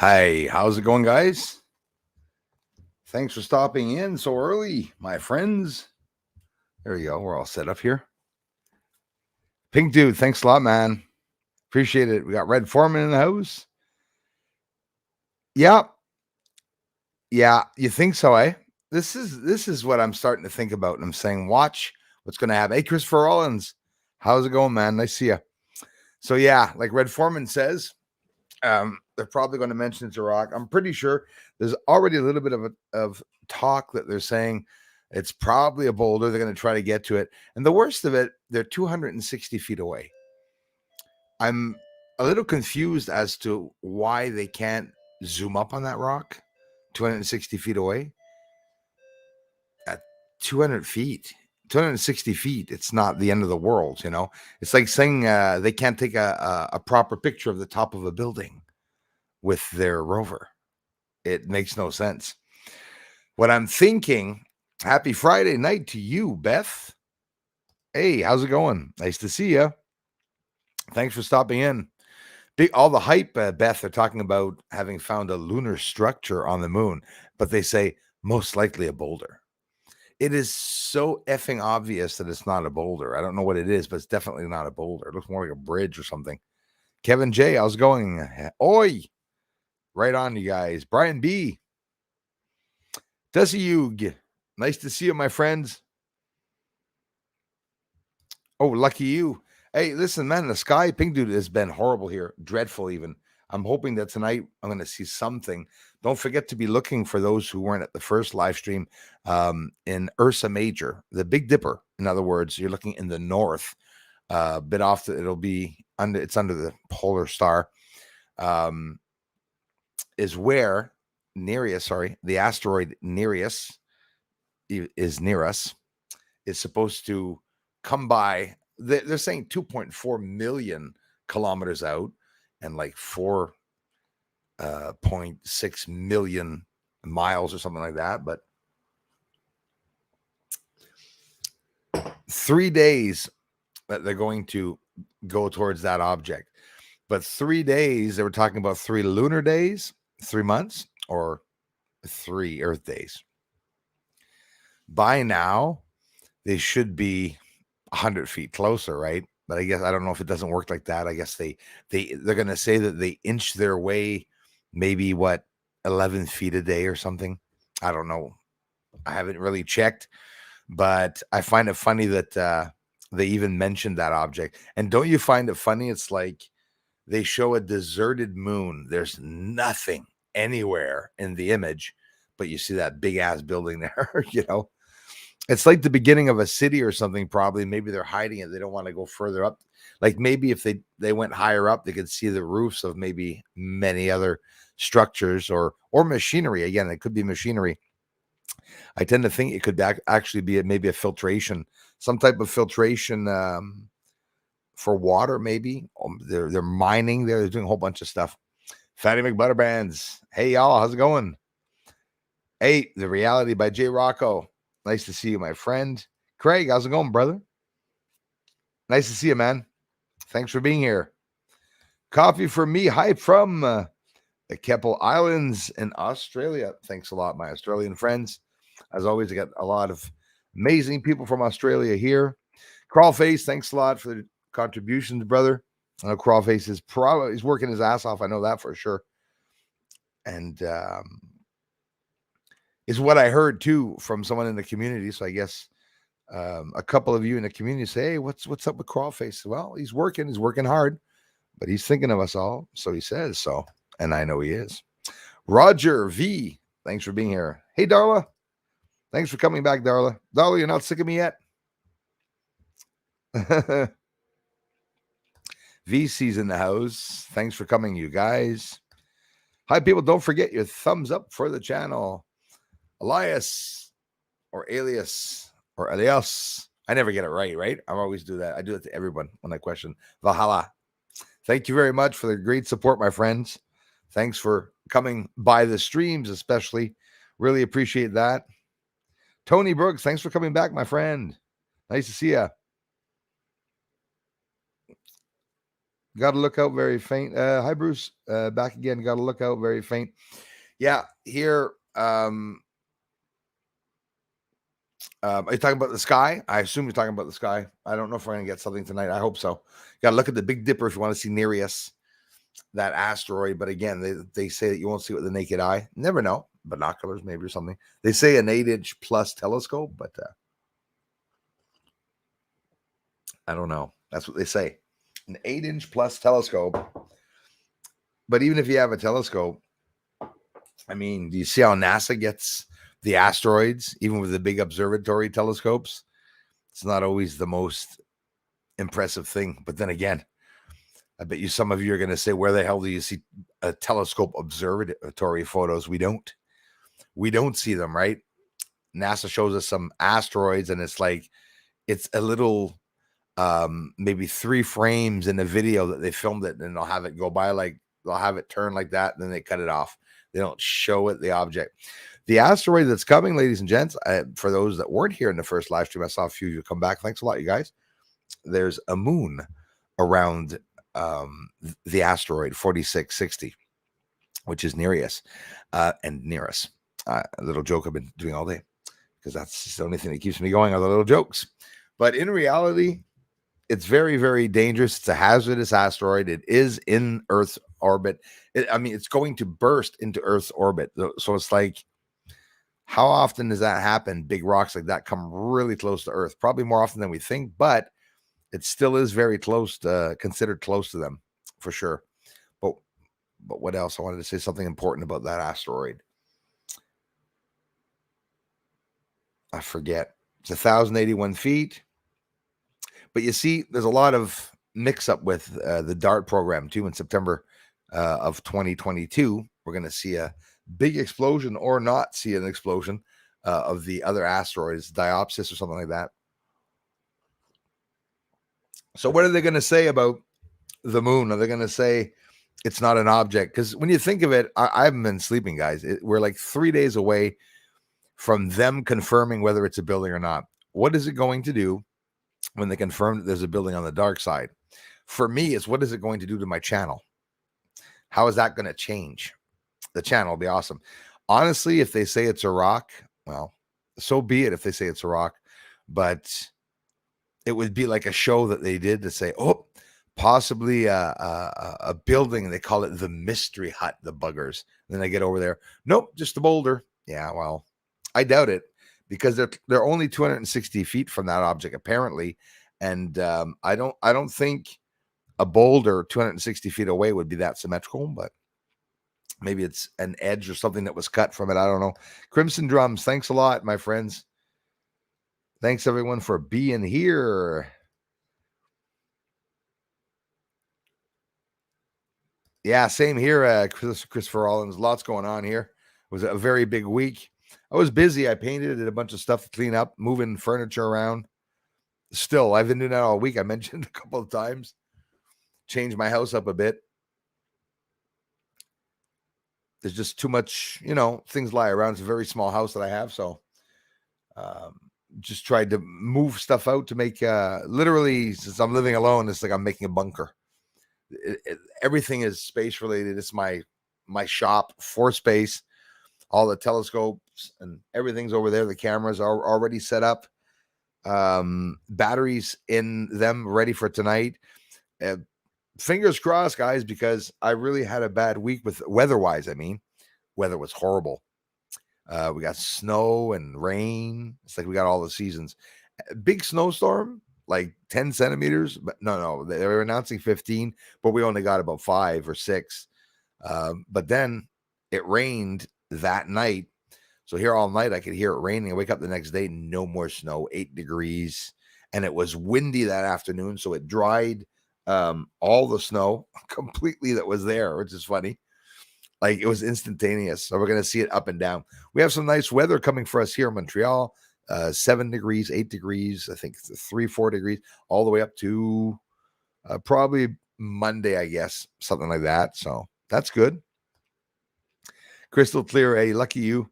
Hi, how's it going, guys? Thanks for stopping in so early, my friends. There you go. We're all set up here. Pink Dude, thanks a lot, man. Appreciate it. We got Red Foreman in the house. Yeah, yeah. You think so, eh? This is what I'm starting to think about. And I'm saying, watch what's going to happen. Hey, Christopher Rollins, how's it going, man? Nice to see you. So yeah, like Red Foreman says, they're probably going to mention it's a rock. I'm pretty sure there's already a little bit of talk that they're saying it's probably a boulder. They're going to try to get to it. And the worst of it, they're 260 feet away. I'm a little confused as to why they can't zoom up on that rock 260 feet away. At 200 feet, 260 feet, it's not the end of the world, you know? It's like saying they can't take a proper picture of the top of a building with their rover. It makes no sense. What I'm thinking, happy Friday night to you, Beth. Hey, how's it going? Nice to see you. Thanks for stopping in. All the hype, Beth, they're talking about having found a lunar structure on the moon, but they say most likely a boulder. It is so effing obvious that it's not a boulder. I don't know what it is, but it's definitely not a boulder. It looks more like a bridge or something. Kevin J, how's it going? Oi! Right on, you guys. Brian B. Desi Hugh, nice to see you, my friends. Oh, lucky you. Hey, listen, man, the sky, Pink Dude, has been horrible here. Dreadful, even. I'm hoping that tonight I'm going to see something. Don't forget to be looking for those who weren't at the first live stream in Ursa Major, the Big Dipper. In other words, you're looking in the north, a bit off. It'll be under. It's under the polar star. Is where Nereus, the asteroid Nereus is near us. Is supposed to come by. They're saying 2.4 million kilometers out and like 4.6 million miles or something like that. But 3 days that they're going to go towards that object. But 3 days, they were talking about 3 lunar days, 3 months, or 3 Earth days. By now, they should be 100 feet closer, right? But I guess I don't know if it doesn't work like that. I guess they're going to say that they inch their way, maybe 11 feet a day or something. I don't know. I haven't really checked, but I find it funny that they even mentioned that object. And don't you find it funny? It's like they show a deserted moon. There's nothing anywhere in the image, but you see that big ass building there, you know? It's like the beginning of a city or something, probably. Maybe they're hiding it. They don't want to go further up. Like maybe if they went higher up, they could see the roofs of maybe many other structures or machinery. Again, it could be machinery. I tend to think it could actually be maybe a filtration, some type of filtration for water, maybe. They're mining there. They're doing a whole bunch of stuff. Fatty McButterbands. Hey, y'all. How's it going? Hey, The Reality by Jay Rocco. Nice to see you, my friend. Craig, how's it going, brother? Nice to see you, man. Thanks for being here. Coffee for me. Hi from the Keppel Islands in Australia. Thanks a lot, my Australian friends. As always, I got a lot of amazing people from Australia here. Crawlface, thanks a lot for the contributions, brother. I know Crawlface he's working his ass off. I know that for sure. And is what I heard too from someone in the community. So I guess a couple of you in the community say, "Hey, what's up with Crawlface?" Well, he's working hard, but he's thinking of us all. So he says so, and I know he is. Roger V, thanks for being here. Hey, Darla, thanks for coming back, Darla. Darla, you're not sick of me yet. VC's in the house. Thanks for coming, you guys. Hi, people. Don't forget your thumbs up for the channel. Elias or Alias or Elias. I never get it right? I always do that. I do it to everyone when I question. Valhalla. Thank you very much for the great support, my friends. Thanks for coming by the streams, especially. Really appreciate that. Tony Brooks, thanks for coming back, my friend. Nice to see you. Got to look out very faint. Hi, Bruce. Back again. Got to look out very faint. Yeah, here. Are you talking about the sky? I assume you're talking about the sky. I don't know if we're going to get something tonight. I hope so. Got to look at the Big Dipper if you want to see Nereus, that asteroid. But again, they say that you won't see it with the naked eye. Never know. Binoculars, maybe, or something. They say an 8-inch plus telescope, but I don't know. That's what they say. An 8-inch plus telescope. But even if you have a telescope, I mean, do you see how NASA gets the asteroids, even with the big observatory telescopes? It's not always the most impressive thing. But then again, I bet you some of you are going to say, where the hell do you see a telescope observatory photos? We don't see them, right? NASA shows us some asteroids, and it's like, it's a little, maybe 3 frames in a video that they filmed it, and they'll have it go by, like they'll have it turn like that, and then they cut it off. They don't show it, the object. The asteroid that's coming, ladies and gents, for those that weren't here in the first live stream, I saw a few of you come back. Thanks a lot, you guys. There's a moon around the asteroid 4660, which is Nereus, and Nereus. A little joke I've been doing all day, because that's the only thing that keeps me going are the little jokes. But in reality, it's very, very dangerous. It's a hazardous asteroid. It is in Earth's orbit. It's going to burst into Earth's orbit. So it's like, how often does that happen? Big rocks like that come really close to Earth. Probably more often than we think, but it still is very close to, considered close to them, for sure. But what else? I wanted to say something important about that asteroid. I forget. It's 1,081 feet. But you see, there's a lot of mix-up with the DART program, too. In September of 2022, we're going to see a big explosion, or not see an explosion, of the other asteroids, Diopsis or something like that. So what are they going to say about the moon? Are they going to say it's not an object? Because when you think of it, I haven't been sleeping, guys. We're like 3 days away from them confirming whether it's a building or not. What is it going to do when they confirm that there's a building on the dark side? For me, it's what is it going to do to my channel? How is that going to change? The channel will be awesome. Honestly, if they say it's a rock, well, so be it if they say it's a rock. But it would be like a show that they did to say, oh, possibly a building. They call it the Mystery Hut, the buggers. And then I get over there. Nope, just a boulder. Yeah, well, I doubt it, because they're only 260 feet from that object, apparently. And I don't think a boulder 260 feet away would be that symmetrical, but maybe it's an edge or something that was cut from it. I don't know. Crimson Drums, thanks a lot, my friends. Thanks, everyone, for being here. Yeah, same here, Christopher Rollins. Lots going on here. It was a very big week. I was busy. I painted, did a bunch of stuff to clean up, moving furniture around. Still, I've been doing that all week. I mentioned a couple of times. Changed my house up a bit. There's just too much, things lie around. It's a very small house that I have, so just tried to move stuff out to make, literally, since I'm living alone, it's like I'm making a bunker. Everything is space related. It's my shop for space. All the telescopes and everything's over there. The cameras are already set up. Batteries in them ready for tonight. Fingers crossed, guys, because I really had a bad week with weather-wise. Weather was horrible. We got snow and rain. It's like we got all the seasons. Big snowstorm, like 10 centimeters. But no, they were announcing 15, but we only got about 5 or 6. But then it rained that night. So here all night, I could hear it raining. I wake up the next day, no more snow, 8 degrees. And it was windy that afternoon. So it dried all the snow completely that was there, which is funny. Like, it was instantaneous. So we're going to see it up and down. We have some nice weather coming for us here in Montreal. 7 degrees, 8 degrees, I think 3, 4 degrees, all the way up to probably Monday, I guess, something like that. So that's good. Crystal clear, hey, lucky you.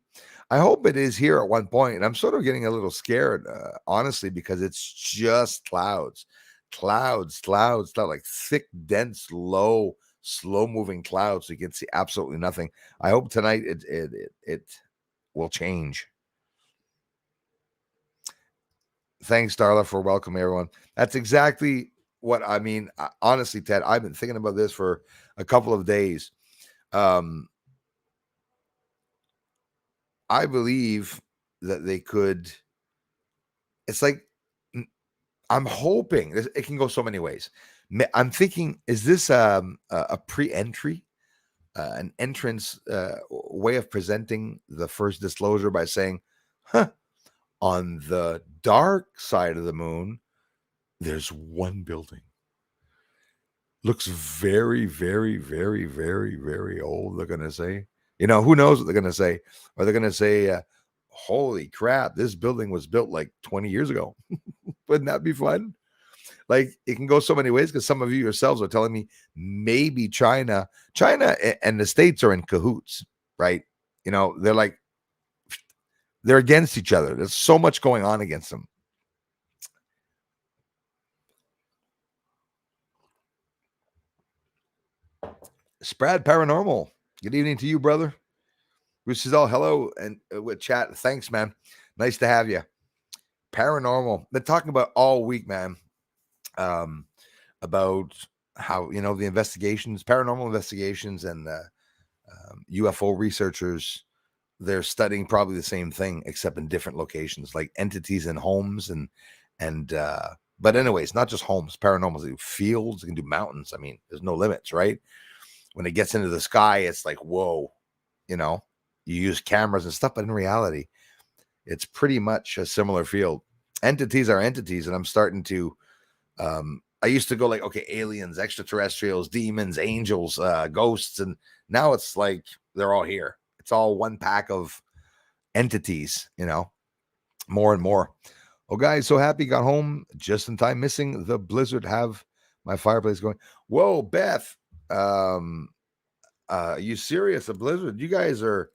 I hope it is here at one point. And I'm sort of getting a little scared, honestly, because it's just clouds. clouds, like thick, dense, slow moving clouds. So you can see absolutely nothing. I hope tonight it will change. Thanks, Darla, for welcoming everyone. That's exactly what I mean. Honestly, Ted, I've been thinking about this for a couple of days. I believe that they could. It's like I'm hoping it can go so many ways. I'm thinking, is this a pre-entry, an entrance way of presenting the first disclosure by saying, "Huh, on the dark side of the moon, there's one building. Looks very, very, very, very, very old." They're gonna say, who knows what they're gonna say? Or they're gonna say, "Holy crap, this building was built like 20 years ago." Wouldn't that be fun? Like, it can go so many ways, because some of you yourselves are telling me maybe China and the States are in cahoots, right? They're against each other. There's so much going on against them. Sprad Paranormal. Good evening to you, brother. Bruce is all hello and with chat. Thanks, man. Nice to have you. Paranormal. Been talking about all week, man. About how the investigations, paranormal investigations, and UFO researchers, they're studying probably the same thing except in different locations, like entities in homes and but anyways, not just homes. Paranormal, they do fields, they can do mountains. I mean, there's no limits, right? When it gets into the sky, it's like, whoa, you use cameras and stuff, but in reality, it's pretty much a similar field. Entities are entities, and I'm starting to I used to go like, okay, aliens, extraterrestrials, demons, angels, ghosts, and now it's like they're all here. It's all one pack of entities, more and more. Oh, guys, so happy got home just in time, missing the blizzard. Have my fireplace going. Whoa, Beth, are you serious? A blizzard? You guys are.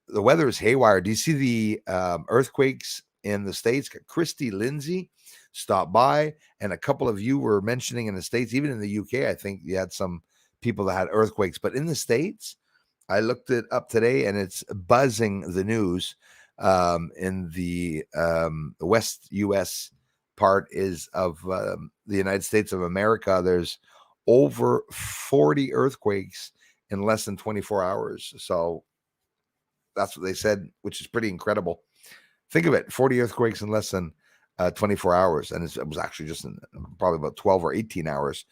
The weather is haywire. Do you see the earthquakes in the States? Christy Lindsay stopped by, and a couple of you were mentioning in the States, even in the UK, I think you had some people that had earthquakes. But in the States, I looked it up today, and it's buzzing the news. In the West U.S. part is of the United States of America, there's over 40 earthquakes in less than 24 hours. So that's what they said, which is pretty incredible. Think of it, 40 earthquakes in less than 24 hours. And it was actually just in probably about 12 or 18 hours.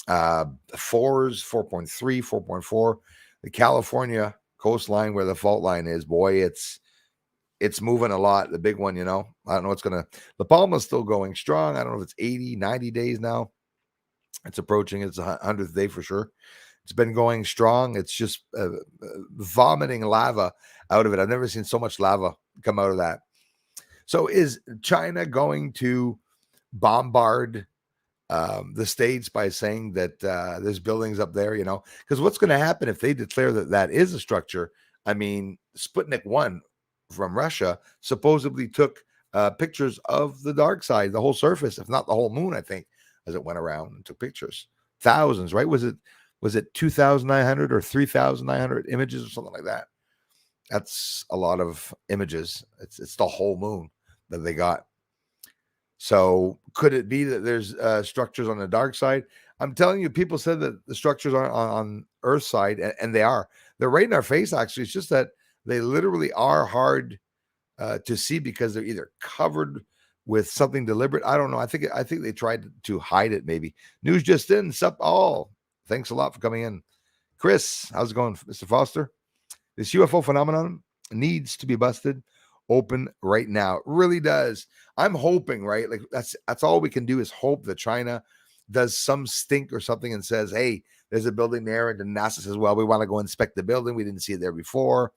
4s, 4.3, 4.4. The California coastline where the fault line is, boy, it's moving a lot. The big one, I don't know what's going to, La Palma's still going strong. I don't know if it's 80, 90 days now. It's approaching its 100th day for sure. It's been going strong. It's just vomiting lava out of it. I've never seen so much lava come out of that. So is China going to bombard the States by saying that there's buildings up there, because what's going to happen if they declare that is a structure? I mean, Sputnik 1 from Russia supposedly took pictures of the dark side, the whole surface, if not the whole moon, I think, as it went around and took pictures. Thousands, right? Was it 2,900 or 3,900 images or something like that? That's a lot of images. It's the whole moon that they got. So could it be that there's structures on the dark side? I'm telling you, people said that the structures are on Earth's side, and they are. They're right in our face, actually. It's just that they literally are hard to see because they're either covered with something deliberate. I don't know. I think they tried to hide it, maybe. News just in. Sup all. Thanks a lot for coming in. Chris, how's it going, Mr. Foster? This UFO phenomenon needs to be busted open right now. It really does. I'm hoping, right? Like that's all we can do is hope that China does some stink or something and says, hey, there's a building there. And then NASA says, well, we want to go inspect the building. We didn't see it there before.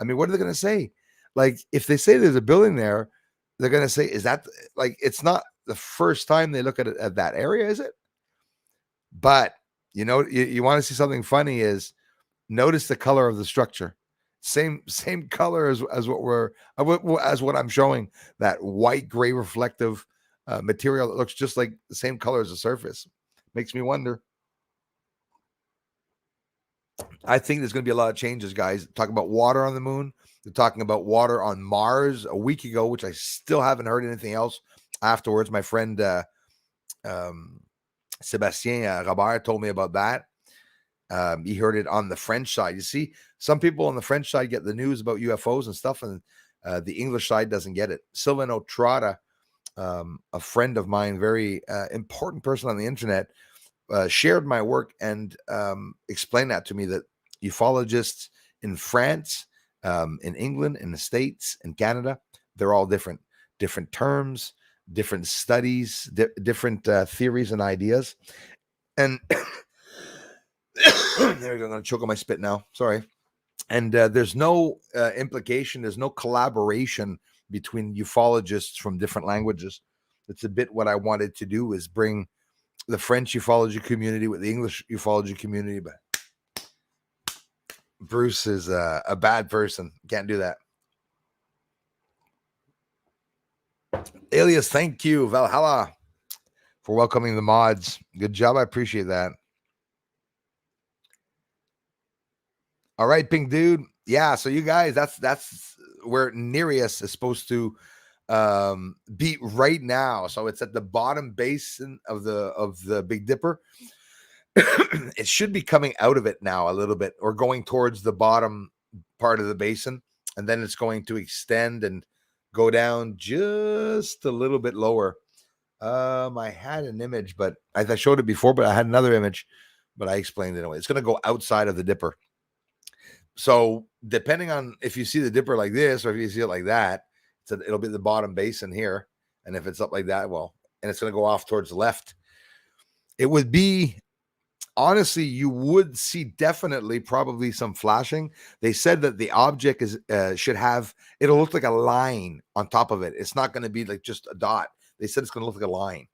I mean, what are they going to say? Like, if they say there's a building there, they're going to say, is that like, it's not the first time they look at it at that area, is it? But you want to see something funny is notice the color of the structure. Same color as what I'm showing, that white gray reflective material that looks just like the same color as the surface. Makes me wonder. I think there's going to be a lot of changes, guys. Talking about water on the moon. They're talking about water on Mars a week ago, which I still haven't heard anything else afterwards. My friend Sebastien Robert told me about that. He heard it on the French side. You see, some people on the French side get the news about UFOs and stuff, and the English side doesn't get it. Sylvain Otrada, a friend of mine, very important person on the internet, shared my work and explained that to me, that ufologists in France, in England, in the States, in Canada, they're all different terms, different studies, different theories and ideas. And there we go. I'm going to choke on my spit now. Sorry. And there's no implication, there's no collaboration between ufologists from different languages. That's a bit what I wanted to do, is bring the French ufology community with the English ufology community. But Bruce is a bad person. Can't do that. Alias, thank you, Valhalla, for welcoming the mods. Good job. I appreciate that. All right, Pink Dude. Yeah, so you guys, that's where Nereus is supposed to be right now. So it's at the bottom basin of the Big Dipper. It should be coming out of it now a little bit, or going towards the bottom part of the basin, and then it's going to extend and go down just a little bit lower. I had an image, but I showed it before, but I had another image, but I explained it anyway. It's going to go outside of the Dipper. So depending on if you see the Dipper like this, or if you see it like that, it'll be the bottom basin here. And if it's up like that, well, and it's going to go off towards the left. It would be, honestly, you would see definitely probably some flashing. They said that the object is should have, it'll look like a line on top of it. It's not going to be like just a dot. They said it's going to look like a line.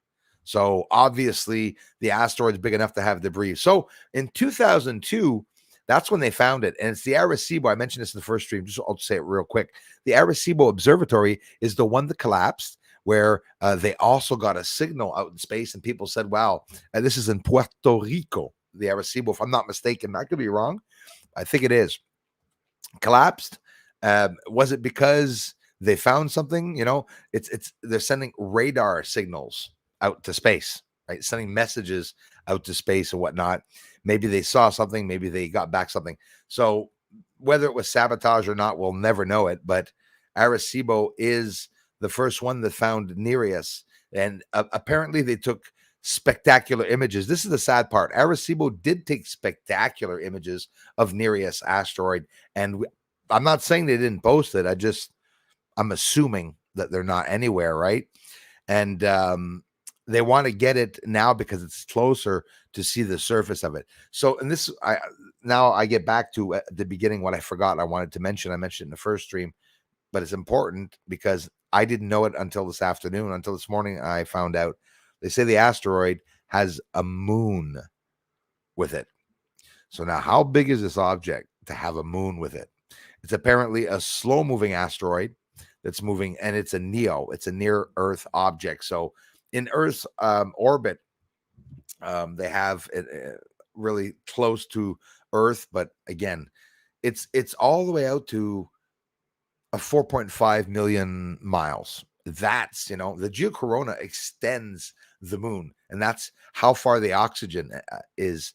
So obviously the asteroid's big enough to have debris. So in 2002, that's when they found it. And it's the Arecibo. I mentioned this in the first stream. I'll say it real quick. The Arecibo Observatory is the one that collapsed, where they also got a signal out in space. And people said, wow, this is in Puerto Rico, the Arecibo, if I'm not mistaken. I could be wrong. I think it is. Collapsed. Was it because they found something? You know, they're sending radar signals out to space, right? Sending messages out to space and whatnot. Maybe they saw something, maybe they got back something. So whether it was sabotage or not, we'll never know it. But Arecibo is the first one that found Nereus. And apparently they took spectacular images. This is the sad part. Arecibo did take spectacular images of Nereus asteroid. And I'm not saying they didn't post it. I'm assuming that they're not anywhere, right? And they want to get it now because it's closer to see the surface of it. So, and this, now I get back to at the beginning what I forgot I wanted to mention. I mentioned it in the first stream, but it's important because I didn't know it until this afternoon. Until this morning, I found out. They say the asteroid has a moon with it. So now, how big is this object to have a moon with it? It's apparently a slow-moving asteroid that's moving, and it's a NEO. It's a near-Earth object. So in Earth's orbit, they have it really close to Earth, but again, it's all the way out to 4.5 million miles. That's, you know, the geocorona extends the moon, and that's how far the oxygen is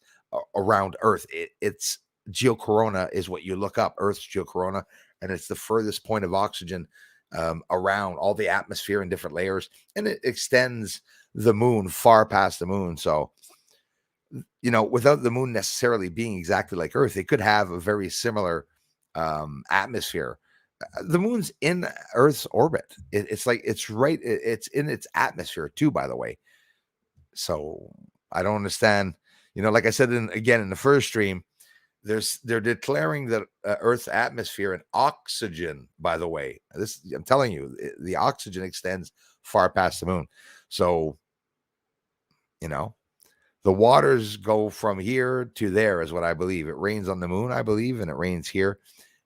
around Earth. It's geocorona is what you look up, Earth's geocorona, and it's the furthest point of oxygen around all the atmosphere and different layers, and it extends the moon far past the moon. So, you know, without the moon necessarily being exactly like Earth, it could have a very similar atmosphere. The moon's in Earth's orbit. It's like it's right. It's in its atmosphere too, by the way. So I don't understand. You know, like I said again in the first stream, they're declaring that Earth's atmosphere and oxygen, by the way, this, I'm telling you, the oxygen extends far past the moon. So, you know, the waters go from here to there is what I believe. It rains on the moon, I believe, and it rains here.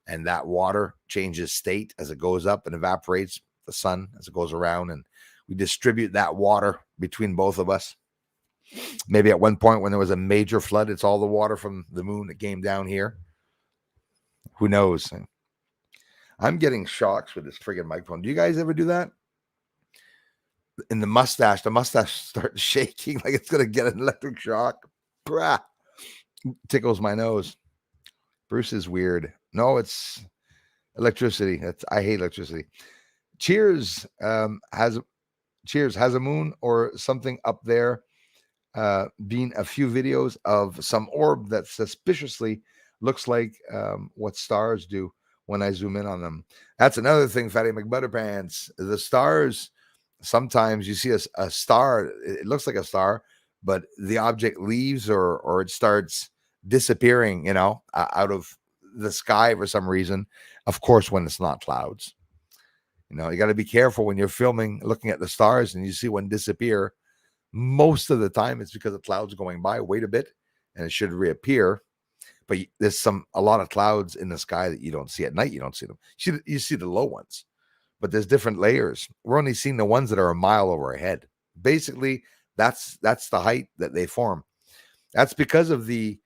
And that water changes state as it goes up and evaporates the sun as it goes around. And we distribute that water between both of us. Maybe at one point when there was a major flood, it's all the water from the moon that came down here. Who knows? I'm getting shocks with this friggin' microphone. Do you guys ever do that? In the mustache starts shaking like it's gonna get an electric shock. Brah. Tickles my nose. Bruce is weird. No, it's electricity. I hate electricity. Cheers has a moon or something up there. Been a few videos of some orb that suspiciously looks like what stars do when I zoom in on them. That's another thing, Fatty McButterpants. The stars, sometimes you see a star, it looks like a star, but the object leaves or it starts disappearing, out of the sky for some reason. Of course, when it's not clouds. You got to be careful when you're filming, looking at the stars and you see one disappear. Most of the time it's because the clouds going by. Wait a bit and it should reappear. But there's a lot of clouds in the sky that you don't see at night. You don't see them. You see the low ones, but there's different layers. We're only seeing the ones that are a mile over our head. Basically, that's the height that they form. That's because of the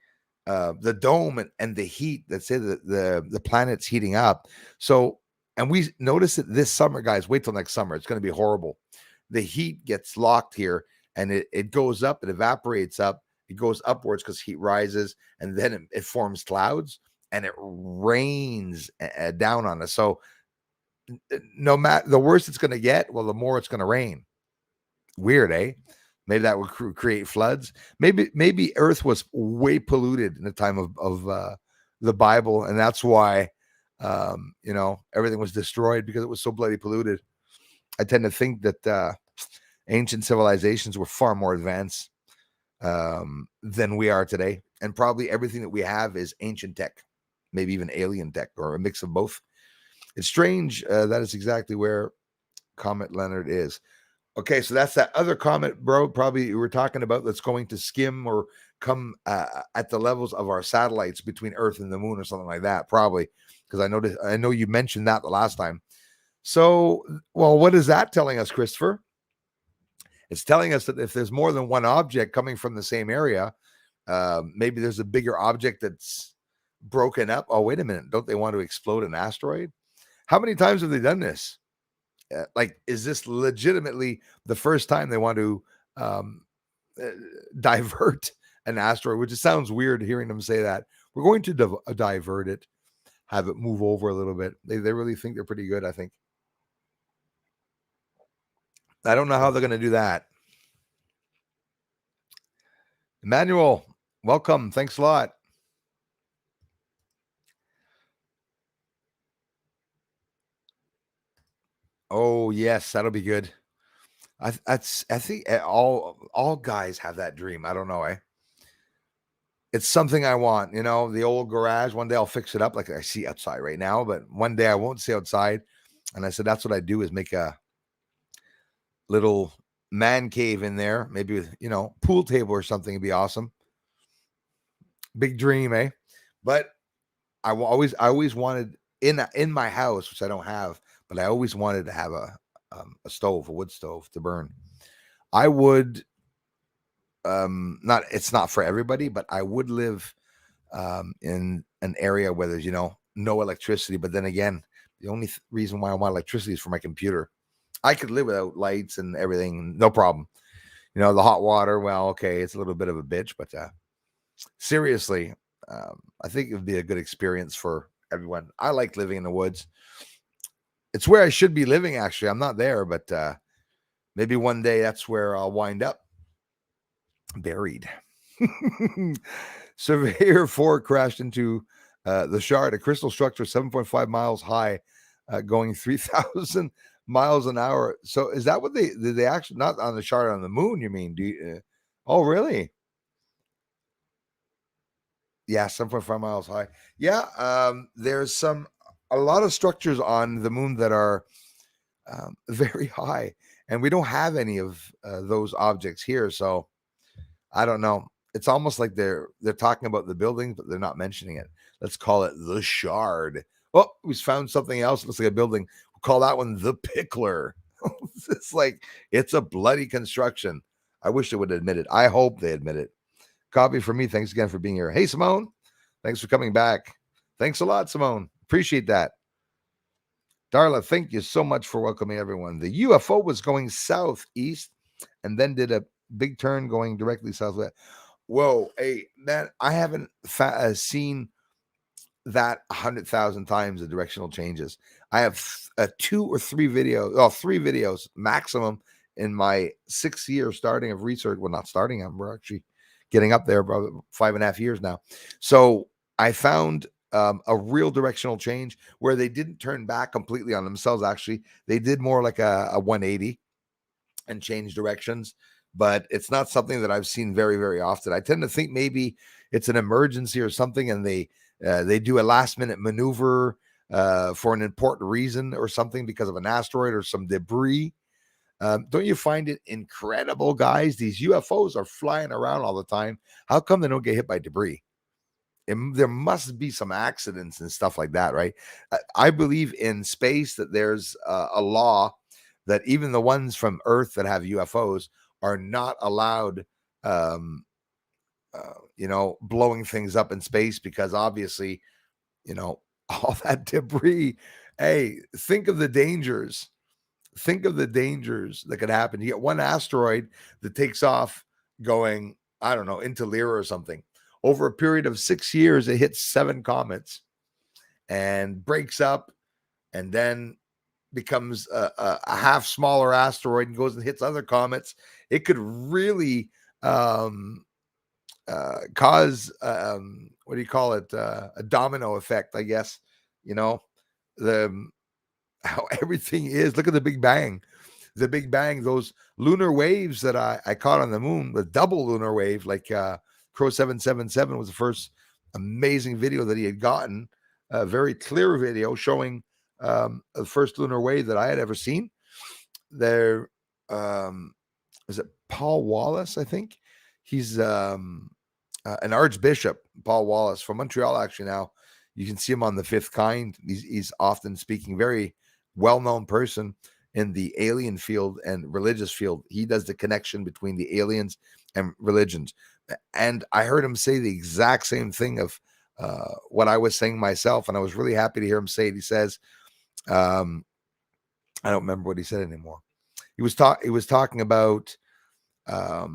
dome and the heat. That say that the planet's heating up. So, and we notice it this summer, guys. Wait till next summer. It's going to be horrible. The heat gets locked here, and it goes up. It evaporates up. It goes upwards because heat rises, and then it forms clouds, and it rains down on us. So, no matter the worse it's going to get, well, the more it's going to rain. Weird, eh? Maybe that would create floods. Maybe Earth was way polluted in the time of the Bible, and that's why everything was destroyed because it was so bloody polluted. I tend to think that ancient civilizations were far more advanced than we are today, and probably everything that we have is ancient tech, maybe even alien tech or a mix of both. It's strange. That is exactly where Comet Leonard is. Okay, so that's that other comet, bro, probably you were talking about, that's going to skim or come at the levels of our satellites between Earth and the moon or something like that, probably, because I know you mentioned that the last time. So, well, what is that telling us, Christopher? It's telling us that if there's more than one object coming from the same area, maybe there's a bigger object that's broken up. Oh, wait a minute. Don't they want to explode an asteroid? How many times have they done this? Is this legitimately the first time they want to divert an asteroid? Which it sounds weird hearing them say that. We're going to divert it, have it move over a little bit. They really think they're pretty good, I think. I don't know how they're going to do that. Emmanuel, welcome. Thanks a lot. Oh, yes, that'll be good. I think all guys have that dream. I don't know, eh? It's something I want, the old garage. One day I'll fix it up like I see outside right now, but one day I won't see outside. And I said, that's what I do, is make a little man cave in there, maybe with, pool table or something. It'd be awesome. Big dream, eh? But I always wanted in my house, which I don't have, but I always wanted to have a wood stove to burn. I would, it's not for everybody, but I would live in an area where there's, no electricity. But then again, the only reason why I want electricity is for my computer. I could live without lights and everything, no problem. The hot water, well, okay, it's a little bit of a bitch, but seriously, I think it would be a good experience for everyone. I like living in the woods. It's where I should be living, actually. I'm not there, but maybe one day that's where I'll wind up, buried. Surveyor 4 crashed into the Shard, a crystal structure 7.5 miles high, going 3,000 miles an hour. So is that what they actually, not on the Shard, on the moon, you mean? Oh, really? Yeah, 7.5 miles high. Yeah, there's a lot of structures on the moon that are very high, and we don't have any of those objects here. So I don't know. It's almost like they're talking about the building, but they're not mentioning it. Let's call it the Shard. Oh, we found something else. Looks like a building. We'll call that one the Pickler. It's like, it's a bloody construction. I wish they would admit it. I hope they admit it. Copy for me. Thanks again for being here. Hey, Simone. Thanks for coming back. Thanks a lot, Simone. Appreciate that. Darla, thank you so much for welcoming everyone. The UFO was going southeast and then did a big turn going directly southwest. Whoa, hey, man, I haven't seen that 100,000 times, the directional changes. I have 2 or 3 videos, well, 3 videos maximum in my 6 years starting of research. Well, not starting, we're actually getting up there, about 5.5 years now. So I found a real directional change where they didn't turn back completely on themselves. Actually, they did more like a 180 and change directions, but it's not something that I've seen very, very often. I tend to think maybe it's an emergency or something, and they do a last minute maneuver for an important reason or something, because of an asteroid or some debris. Don't you find it incredible, guys? These UFOs are flying around all the time. How come they don't get hit by debris? There must be some accidents and stuff like that, right? I believe in space that there's a law that even the ones from Earth that have UFOs are not allowed, blowing things up in space, because obviously, all that debris. Hey, think of the dangers. Think of the dangers that could happen. You get one asteroid that takes off going, I don't know, into Lyra or something. Over a period of 6 years, it hits 7 comets and breaks up, and then becomes a half smaller asteroid and goes and hits other comets. It could really cause what do you call it? A domino effect, I guess. The how everything is. Look at the Big Bang. The Big Bang, those lunar waves that I caught on the moon, the double lunar wave, like Crow 777 was the first amazing video that he had gotten, a very clear video showing the first lunar wave that I had ever seen. There, is it Paul Wallace? I think he's an archbishop, Paul Wallace from Montreal. Actually, now you can see him on The Fifth Kind. He's often speaking, very well-known person in the alien field and religious field. He does the connection between the aliens and religions. And I heard him say the exact same thing of what I was saying myself. And I was really happy to hear him say it. He says, I don't remember what he said anymore. He was talking about, I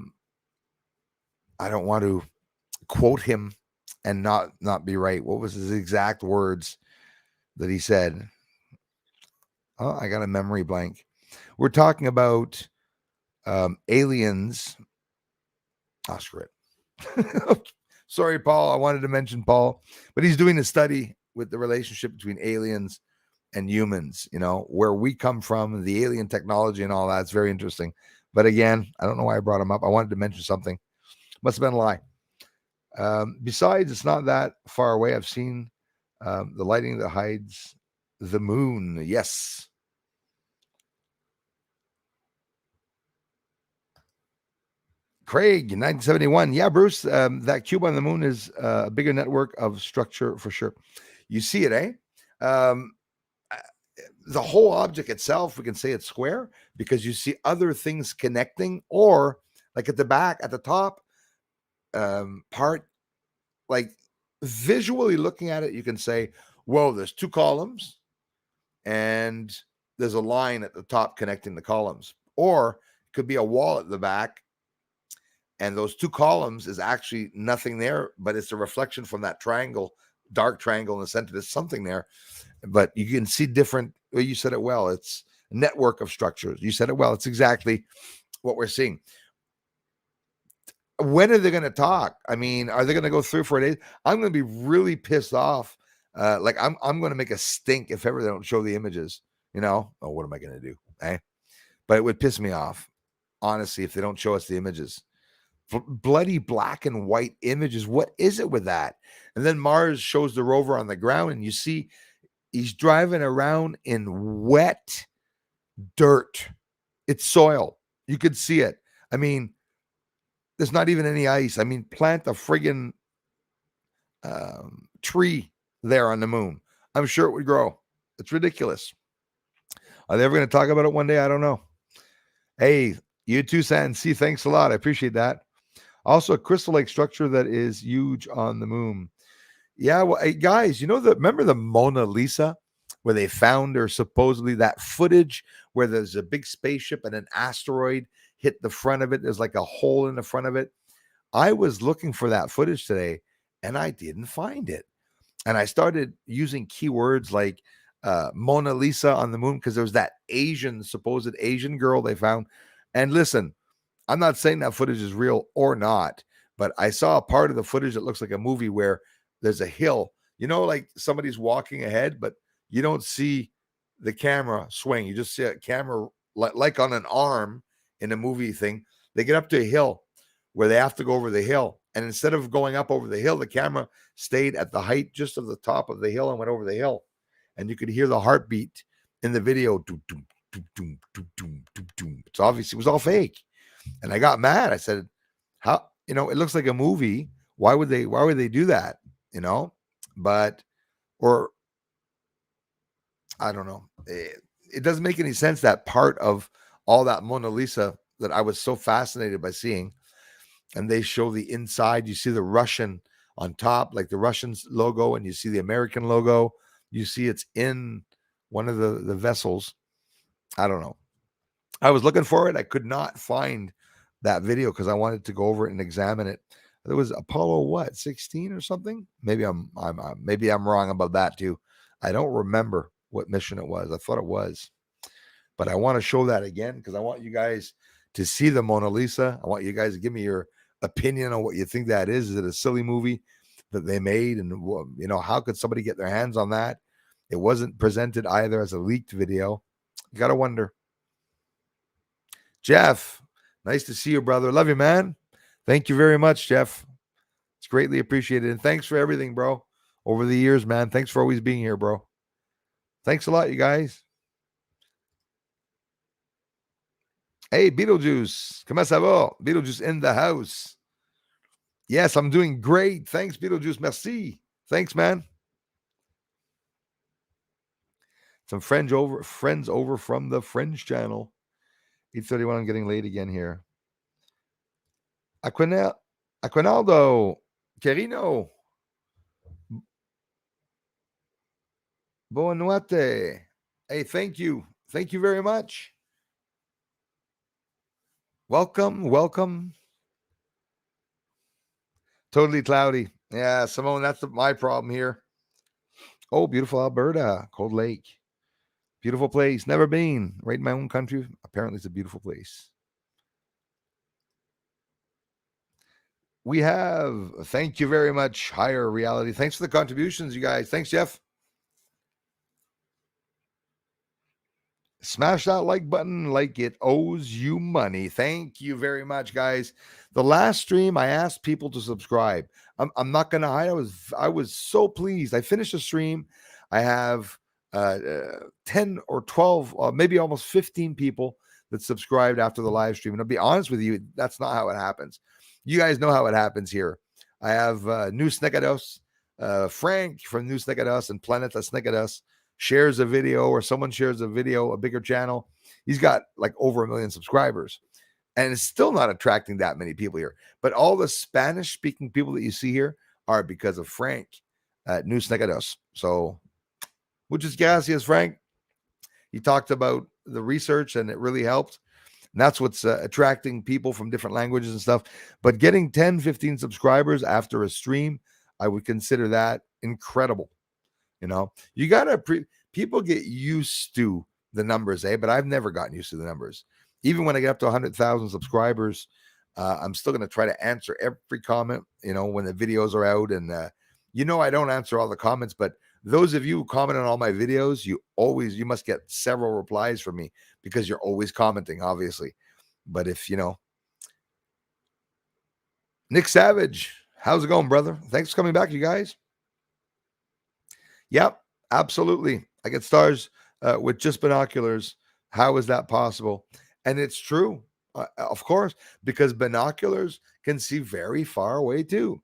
don't want to quote him and not be right. What was his exact words that he said? Oh, I got a memory blank. We're talking about aliens. Oh, screw it. Sorry, Paul. I wanted to mention Paul, but he's doing a study with the relationship between aliens and humans, where we come from, the alien technology and all that. It's very interesting. But again, I don't know why I brought him up. I wanted to mention something. Must have been a lie. Besides, it's not that far away. I've seen the lighting that hides the moon. Yes. Craig, 1971. Yeah, Bruce, that cube on the moon is a bigger network of structure for sure. You see it, eh? The whole object itself, we can say it's square because you see other things connecting, or like at the back, at the top part, like visually looking at it, you can say, whoa, there's 2 columns and there's a line at the top connecting the columns. Or it could be a wall at the back, and those 2 columns is actually nothing there, but it's a reflection from that triangle, dark triangle in the center. There's something there, but you can see different. Well, you said it well. It's a network of structures. You said it well. It's exactly what we're seeing. When are they going to talk? I mean, are they going to go 3 or 4 days? I'm going to be really pissed off. Like I'm going to make a stink if ever they don't show the images. Oh, what am I going to do? Eh? But it would piss me off, honestly, if they don't show us the images. Bloody black and white images. What is it with that? And then Mars shows the rover on the ground, and you see he's driving around in wet dirt. It's soil. You could see it. I mean, there's not even any ice. I mean, plant a friggin' tree there on the moon. I'm sure it would grow. It's ridiculous. Are they ever going to talk about it one day? I don't know. Hey, you too, San C. Thanks a lot. I appreciate that. Also, a crystal-like structure that is huge on the moon. Yeah, well, hey, guys, remember the Mona Lisa, where they found or supposedly that footage where there's a big spaceship and an asteroid hit the front of it. There's like a hole in the front of it. I was looking for that footage today, and I didn't find it. And I started using keywords like Mona Lisa on the moon because there was that supposed Asian girl they found. And listen, I'm not saying that footage is real or not, but I saw a part of the footage that looks like a movie where there's a hill, like somebody's walking ahead, but you don't see the camera swing. You just see a camera like on an arm in a movie thing. They get up to a hill where they have to go over the hill. And instead of going up over the hill, the camera stayed at the height just of the top of the hill and went over the hill. And you could hear the heartbeat in the video. It's obviously it was all fake. And I got mad. I said, how, it looks like a movie. Why would they do that? But, or I don't know. It doesn't make any sense. That part of all that Mona Lisa that I was so fascinated by seeing. And they show the inside. You see the Russian on top, like the Russian logo, and you see the American logo. You see it's in one of the vessels. I don't know. I was looking for it. I could not find that video because I wanted to go over it and examine it. It was Apollo 16 or something? Maybe I'm wrong about that too. I don't remember what mission it was. I thought it was, but I want to show that again because I want you guys to see the Mona Lisa. I want you guys to give me your opinion on what you think that is. Is it a silly movie that they made? And how could somebody get their hands on that? It wasn't presented either as a leaked video. You gotta wonder. Jeff, nice to see you, brother. Love you, man. Thank you very much, Jeff. It's greatly appreciated. And thanks for everything, bro. Over the years, man. Thanks for always being here, bro. Thanks a lot, you guys. Hey, Beetlejuice. Comment ça va? Beetlejuice in the house. Yes, I'm doing great. Thanks, Beetlejuice. Merci. Thanks, man. Some friends over from the Fringe channel. 8:31. I'm getting late again here. Aquinaldo. Querino. Boa noite. Hey, thank you. Thank you very much. Welcome. Totally cloudy. Yeah, Simone, that's my problem here. Oh, beautiful Alberta, Cold Lake. Beautiful place. Never been. Right in my own country. Apparently, it's a beautiful place. We have, thank you very much, Higher Reality. Thanks for the contributions, you guys. Thanks, Jeff. Smash that like button like it owes you money. Thank you very much, guys. The last stream, I asked people to subscribe. I'm not gonna hide. I was so pleased. I finished the stream. I have 10 or 12, maybe almost 15 people that subscribed after the live stream. And I'll be honest with you, that's not how it happens. You guys know how it happens here. I have New Snegados, Frank from New Snegados and Planeta Snegados shares a video, or someone shares a video, a bigger channel. He's got like over 1 million subscribers, and it's still not attracting that many people here. But all the Spanish speaking people that you see here are because of Frank at New Snegados. So, muchas gracias, Frank. He talked about the research and it really helped. And that's what's attracting people from different languages and stuff. But getting 10, 15 subscribers after a stream, I would consider that incredible. You gotta people get used to the numbers, but I've never gotten used to the numbers. Even when I get up to 100,000 subscribers, I'm still gonna try to answer every comment. When the videos are out, and I don't answer all the comments, but those of you who comment on all my videos, you must get several replies from me because you're always commenting, obviously. But if Nick Savage, how's it going, brother? Thanks for coming back, you guys. Yep, absolutely. I get stars with just binoculars. How is that possible? And it's true, of course, because binoculars can see very far away too.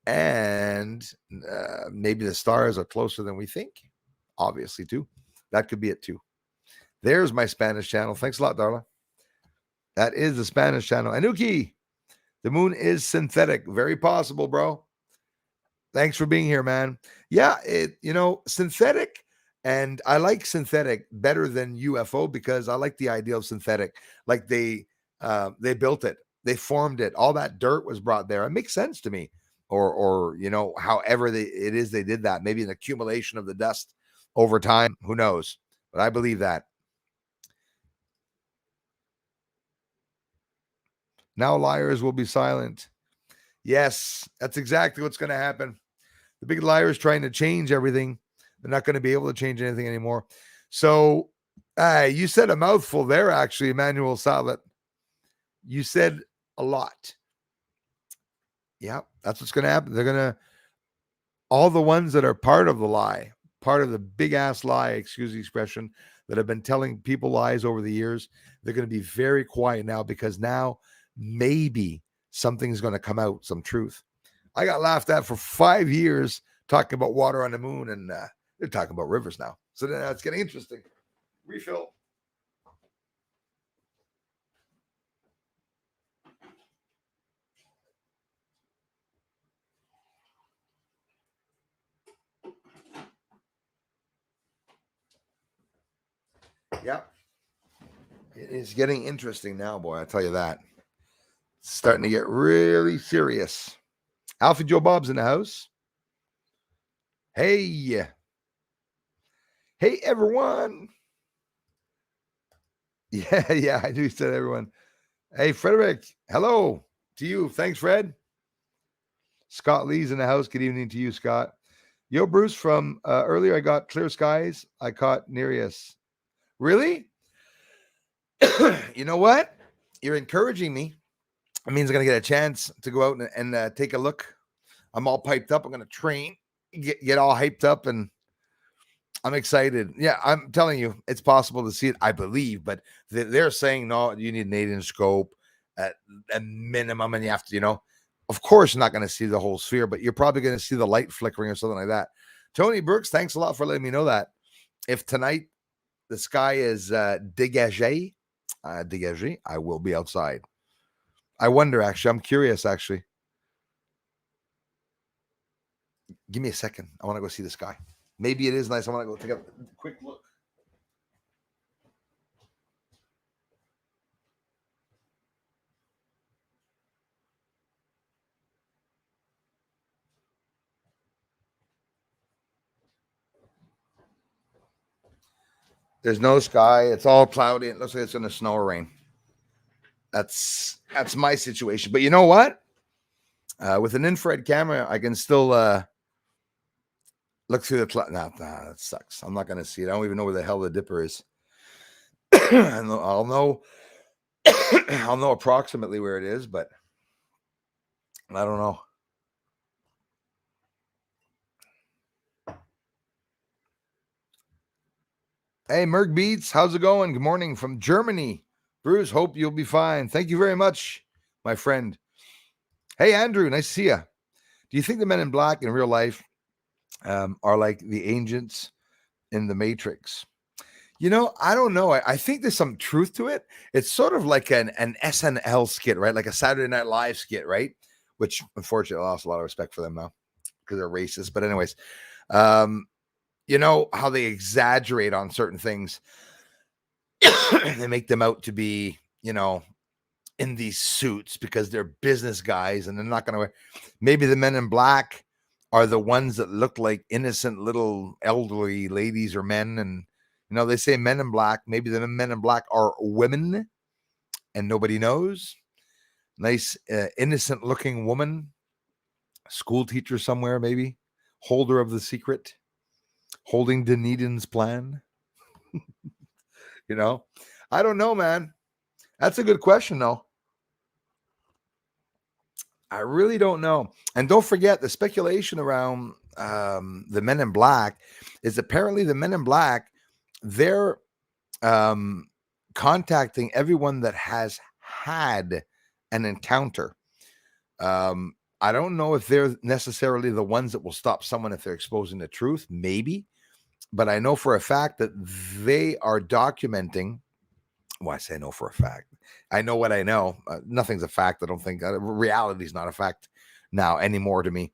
And maybe the stars are closer than we think, obviously, too. That could be it too. There's my Spanish channel. Thanks a lot, Darla. That is the Spanish channel. Anuki, the moon is synthetic. Very possible, bro. Thanks for being here, man. Yeah, synthetic, and I like synthetic better than UFO because I like the idea of synthetic. Like they built it, they formed it, all that dirt was brought there. It makes sense to me. Or however they did that. Maybe an accumulation of the dust over time. Who knows? But I believe that. Now liars will be silent. Yes, that's exactly what's going to happen. The big liar is trying to change everything. They're not going to be able to change anything anymore. So you said a mouthful there, actually, Emmanuel Salet. You said a lot. Yeah, that's what's going to happen. They're going to, all the ones that are part of the lie, part of the big ass lie, excuse the expression, that have been telling people lies over the years, they're going to be very quiet now because now maybe something's going to come out, some truth. I got laughed at for 5 years talking about water on the moon, and they're talking about rivers now. So then it's getting interesting. Refill. Yep. It is getting interesting now, boy. I tell you that. It's starting to get really serious. Alfie Joe Bob's in the house. Hey. Hey, everyone. Yeah, I do said everyone. Hey, Frederick. Hello to you. Thanks, Fred. Scott Lee's in the house. Good evening to you, Scott. Yo, Bruce, from earlier I got clear skies. I caught Nereus. Really? You know what? You're encouraging me. It means I'm going to get a chance to go out and take a look. I'm all piped up. I'm going to train, get all hyped up, and I'm excited. Yeah, I'm telling you, it's possible to see it, I believe, but they're saying, no, you need an 8-inch scope at a minimum, and you have to, of course, you're not going to see the whole sphere, but you're probably going to see the light flickering or something like that. Tony Brooks, thanks a lot for letting me know that. If tonight the sky is dégagé, I will be outside. I wonder, actually. I'm curious, actually. Give me a second. I want to go see the sky. Maybe it is nice. I want to go take a quick look. There's no sky. It's all cloudy. It looks like it's going to snow or rain. That's my situation. But you know what? With an infrared camera, I can still look through the cloud. Nah, that sucks. I'm not going to see it. I don't even know where the hell the dipper is. I'll know. I'll know approximately where it is, but I don't know. Hey, Merg Beats, how's it going? Good morning from Germany. Bruce, hope you'll be fine. Thank you very much, my friend. Hey, Andrew, nice to see you. Do you think the men in black in real life are like the agents in the Matrix? I don't know. I think there's some truth to it. It's sort of like an SNL skit, right? Like a Saturday Night Live skit, right? Which, unfortunately, I lost a lot of respect for them now because they're racist. But anyways, you know how they exaggerate on certain things. They make them out to be, in these suits because they're business guys and they're not going to wear. Maybe the men in black are the ones that look like innocent little elderly ladies or men. And, they say men in black. Maybe the men in black are women and nobody knows. Nice, innocent looking woman, school teacher somewhere, maybe holder of the secret, holding Dunedin's plan. I don't know, man. That's a good question, though. I really don't know. And don't forget the speculation around the men in black is apparently the men in black, they're contacting everyone that has had an encounter. I don't know if they're necessarily the ones that will stop someone if they're exposing the truth. Maybe. but I know for a fact that they are documenting. Well, I say know for a fact. I know what I know. Nothing's a fact. I don't think reality is not a fact now anymore to me.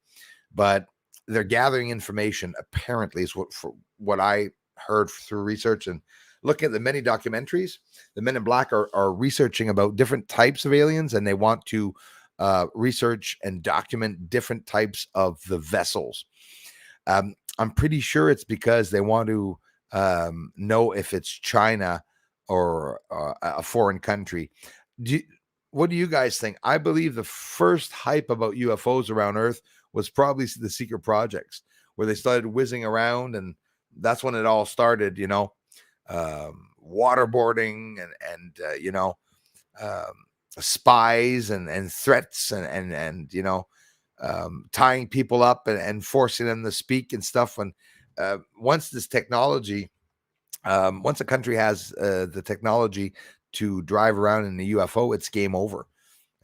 But they're gathering information. Apparently, is what I heard through research and looking at the many documentaries. The Men in Black are researching about different types of aliens, and they want to research and document different types of the vessels. I'm pretty sure it's because they want to know if it's China or a foreign country. What do you guys think? I believe the first hype about UFOs around Earth was probably the secret projects, where they started whizzing around, and that's when it all started. Waterboarding and spies and threats and tying people up and forcing them to speak and stuff. When once this technology, once a country has the technology to drive around in a UFO, it's game over.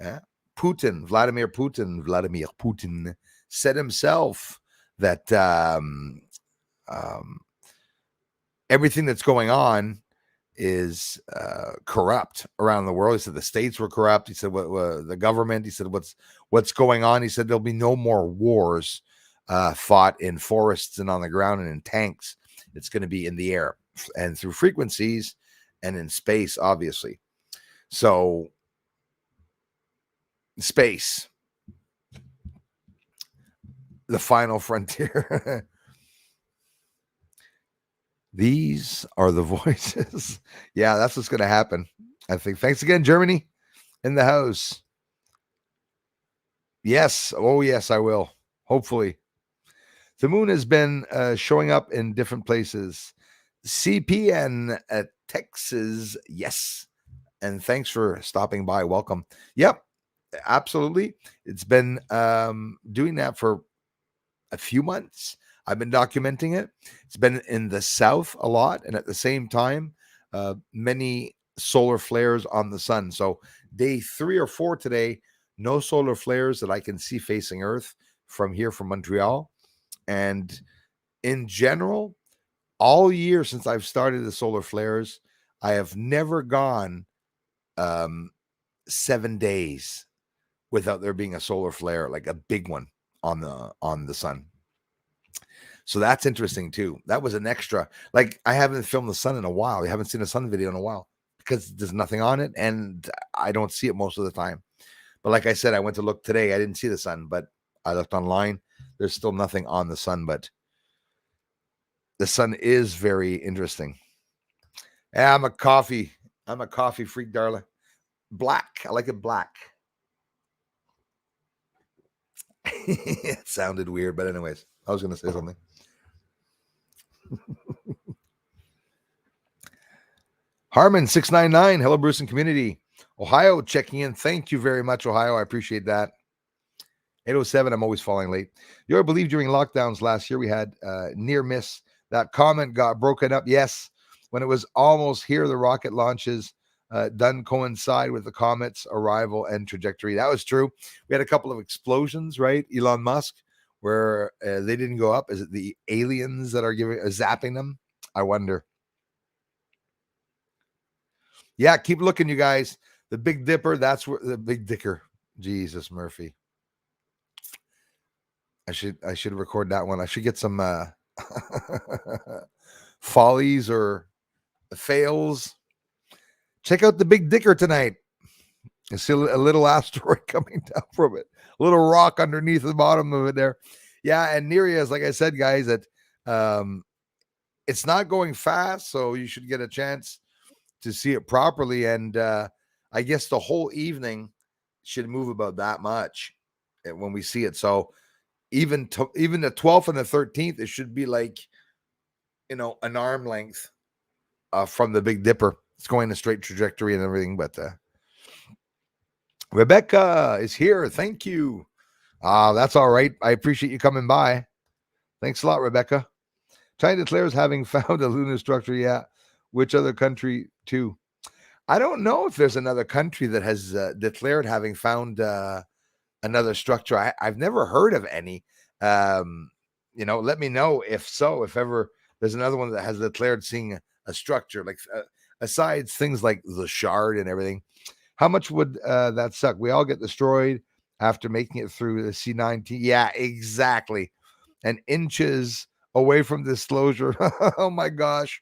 Yeah. Vladimir Putin said himself that everything that's going on is corrupt around the world. He said the states were corrupt. He said the government. He said what's going on. He said there'll be no more wars fought in forests and on the ground and in tanks. It's going to be in the air and through frequencies and in space, obviously. So space, the final frontier. These are the voices. Yeah, that's what's going to happen, I think. Thanks again, Germany in the house. Yes. Oh, yes, I will. Hopefully. The moon has been showing up in different places. CPN at Texas. Yes. And thanks for stopping by. Welcome. Yep, absolutely. It's been doing that for a few months. I've been documenting it. It's been in the south a lot, and at the same time, many solar flares on the sun. So day 3 or 4 today, no solar flares that I can see facing Earth from here from Montreal. And in general, all year since I've started the solar flares, I have never gone 7 days without there being a solar flare, like a big one on the sun. So that's interesting too. That was an extra. Like, I haven't filmed the sun in a while. I haven't seen a sun video in a while because there's nothing on it, and I don't see it most of the time. But like I said, I went to look today. I didn't see the sun, but I looked online. There's still nothing on the sun, but the sun is very interesting. Yeah, I'm a coffee freak, darling. Black. I like it black. It sounded weird, but anyways, I was going to say something. Harmon 699, hello Bruce and community. Ohio checking in. Thank you very much, Ohio. I appreciate that. 807, I'm always falling late. You ever believe during lockdowns last year we had near miss? That comment got broken up. Yes, when it was almost here, the rocket launches done coincide with the comet's arrival and trajectory. That was true. We had a couple of explosions, right? Elon Musk, where they didn't go up. Is it the aliens that are zapping them? I wonder. Yeah, keep looking, you guys. The Big Dipper, that's where the Big Dicker. Jesus, Murphy. I should record that one. I should get some follies or fails. Check out the Big Dicker tonight. You see a little asteroid coming down from it. A little rock underneath the bottom of it there. Yeah, and Nereus, like I said, guys, that it's not going fast, so you should get a chance to see it properly. And I guess the whole evening should move about that much when we see it. So even the 12th and the 13th, it should be like, an arm length from the Big Dipper. It's going a straight trajectory and everything. But Rebecca is here. Thank you. That's all right. I appreciate you coming by. Thanks a lot, Rebecca. China declares having found a lunar structure. Yeah. Which other country too? I don't know if there's another country that has declared having found another structure. I've never heard of any. Let me know if ever There's another one that has declared seeing a structure, like aside things like the shard and everything. How much would that suck? We all get destroyed after making it through the C19. Yeah, exactly. And inches away from disclosure. Oh my gosh.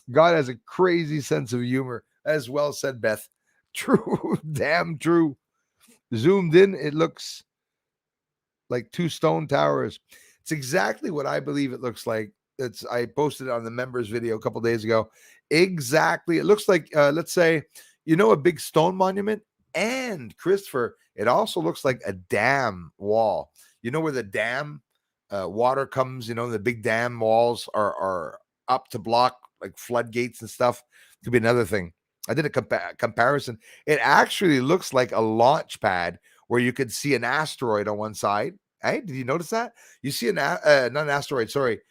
God has a crazy sense of humor. As well said, Beth. True. Damn true. Zoomed in, it looks like two stone towers. It's exactly what I believe it looks like. I posted it on the members video a couple days ago. Exactly. It looks like, let's say, a big stone monument. And Christopher, it also looks like a dam wall. Where the dam water comes, the big dam walls are up to block like floodgates and stuff. Could be another thing. I did a comparison. It actually looks like a launch pad where you could see an asteroid on one side. Hey, did you notice that? You see not an asteroid, sorry.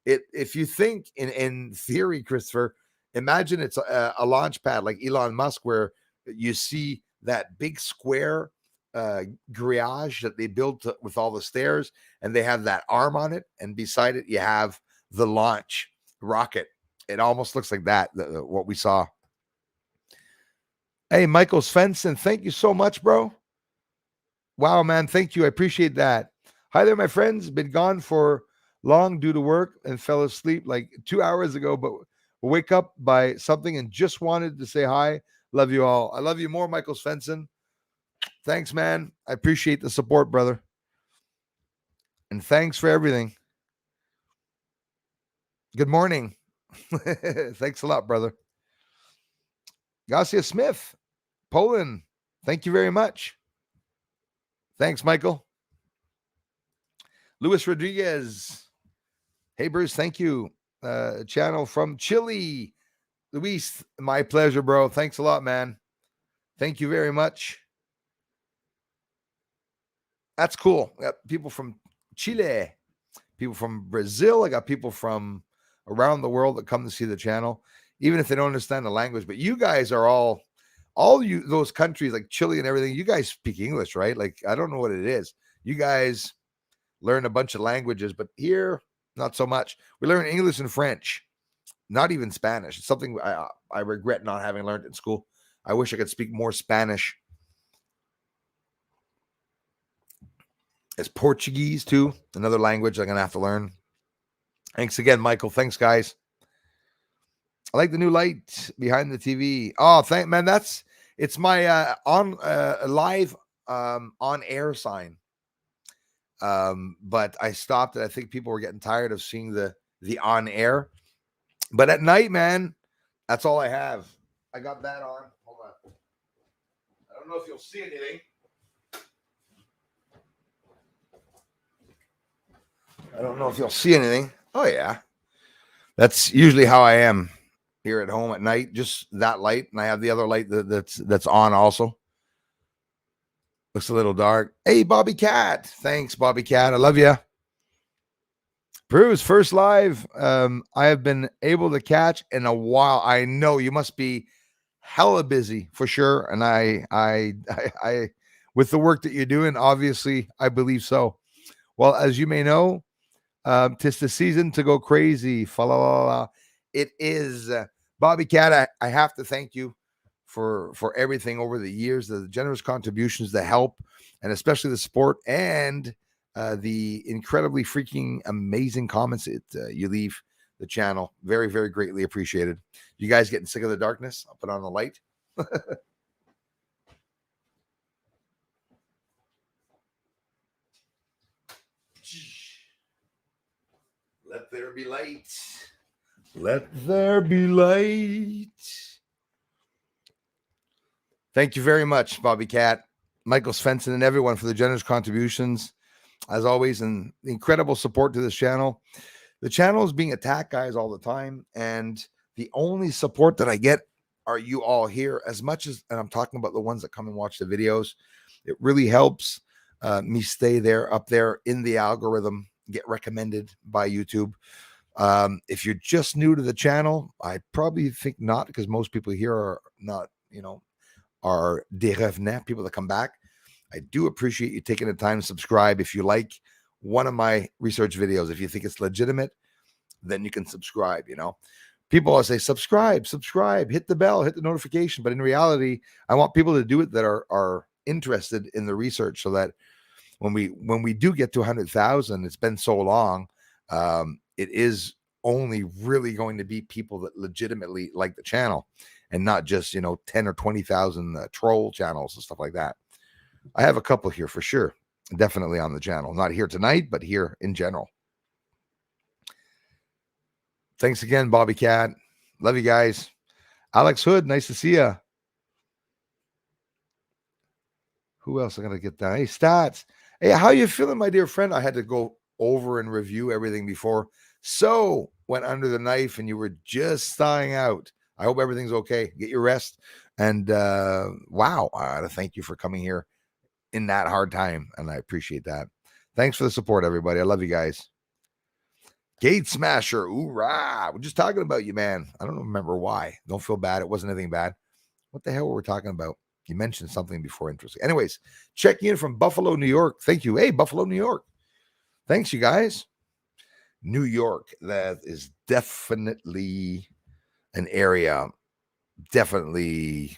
If you think in theory, Christopher, imagine it's a launch pad like Elon Musk, where you see that big square grillage that they built with all the stairs, and they have that arm on it, and beside it you have the launch rocket. It almost looks like that, what we saw. Hey, Michael Svensson, thank you so much, bro. Wow, man, thank you. I appreciate that. Hi there, my friends. Been gone for long due to work and fell asleep like 2 hours ago, but wake up by something and just wanted to say hi. Love you all. I love you more, Michael Svensson. Thanks, man. I appreciate the support, brother. And thanks for everything. Good morning. Thanks a lot, brother. Garcia Smith, Poland. Thank you very much. Thanks, Michael. Luis Rodriguez. Hey, Bruce, thank you. Channel from Chile. Luis, my pleasure, bro. Thanks a lot, man. Thank you very much. That's cool. I got people from Chile, people from Brazil. I got people from around the world that come to see the channel, even if they don't understand the language. But you guys are all you those countries like Chile and everything. You guys speak English, right? Like, I don't know what it is. You guys learn a bunch of languages, but here, not so much. We learn English and French, not even Spanish. It's something I regret not having learned in school. I wish I could speak more Spanish. It's Portuguese too, another language I'm gonna have to learn. Thanks again, Michael. Thanks, guys. I like the new light behind the TV. Oh, man. It's my on live on air sign. But I stopped it. I think people were getting tired of seeing the on air. But at night, man, that's all I have. I got that on. Hold on. I don't know if you'll see anything. Oh, yeah. That's usually how I am here at home at night. Just that light. And I have the other light that's on also. Looks a little dark. Hey, Bobby Cat. Thanks, Bobby Cat. I love you. Bruce, first live I have been able to catch in a while. I know you must be hella busy for sure. And I with the work that you're doing, obviously, I believe so. Well, as you may know, 'tis the season to go crazy. It is. Bobby Cat, I have to thank you for everything over the years, the generous contributions, the help, and especially the support, and the incredibly freaking amazing comments that you leave the channel. Very, very greatly appreciated. You guys getting sick of the darkness? I'll put on the light. Let there be light. Let there be light. Thank you very much, Bobby Cat, Michael Svensson, and everyone for the generous contributions, as always, and incredible support to this channel. The channel is being attacked, guys, all the time, and the only support that I get are you all here. As much as, and I'm talking about the ones that come and watch the videos, it really helps me stay up there in the algorithm, get recommended by YouTube. If you're just new to the channel, I probably think not, because most people here are not, are des revenants, people that come back. I do appreciate you taking the time to subscribe. If you like one of my research videos, if you think it's legitimate, then you can subscribe. People always say subscribe, hit the bell, hit the notification, but in reality, I want people to do it that are interested in the research, so that when we do get to 100,000, it's been so long, it is only really going to be people that legitimately like the channel, and not just 10 or 20,000 troll channels and stuff like that. I have a couple here for sure, definitely on the channel, not here tonight, but here in general. Thanks again, Bobby Cat. Love you guys. Alex Hood, nice to see you. Who else I gotta get down? Hey, Stats. Hey, how you feeling, my dear friend? I had to go over and review everything before. So went under the knife and you were just thawing out. I hope everything's okay. Get your rest. And wow, I gotta thank you for coming here in that hard time. And I appreciate that. Thanks for the support, everybody. I love you guys. Gate Smasher, hoorah. We're just talking about you, man. I don't remember why. Don't feel bad. It wasn't anything bad. What the hell were we talking about? You mentioned something before interesting. Anyways, checking in from Buffalo, New York. Thank you. Hey, Buffalo, New York. Thanks, you guys. New York, that is definitely an area, definitely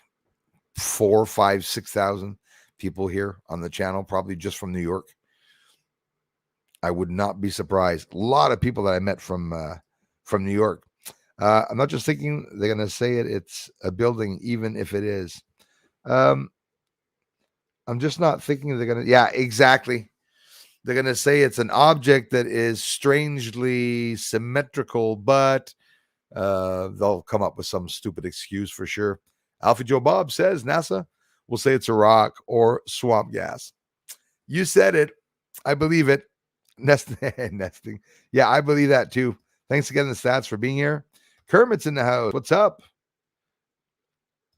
4, 5, 6,000 people here on the channel, probably just from New York. I would not be surprised. A lot of people that I met from New York. I'm not just thinking they're going to say it's a building, even if it is. I'm just not thinking they're going to. Yeah, exactly. They're going to say it's an object that is strangely symmetrical, but they'll come up with some stupid excuse for sure. Alpha Joe Bob says NASA will say it's a rock or swamp gas. You said it. I believe it. Nesting. Yeah, I believe that too. Thanks again, the Stats, for being here. Kermit's in the house. What's up?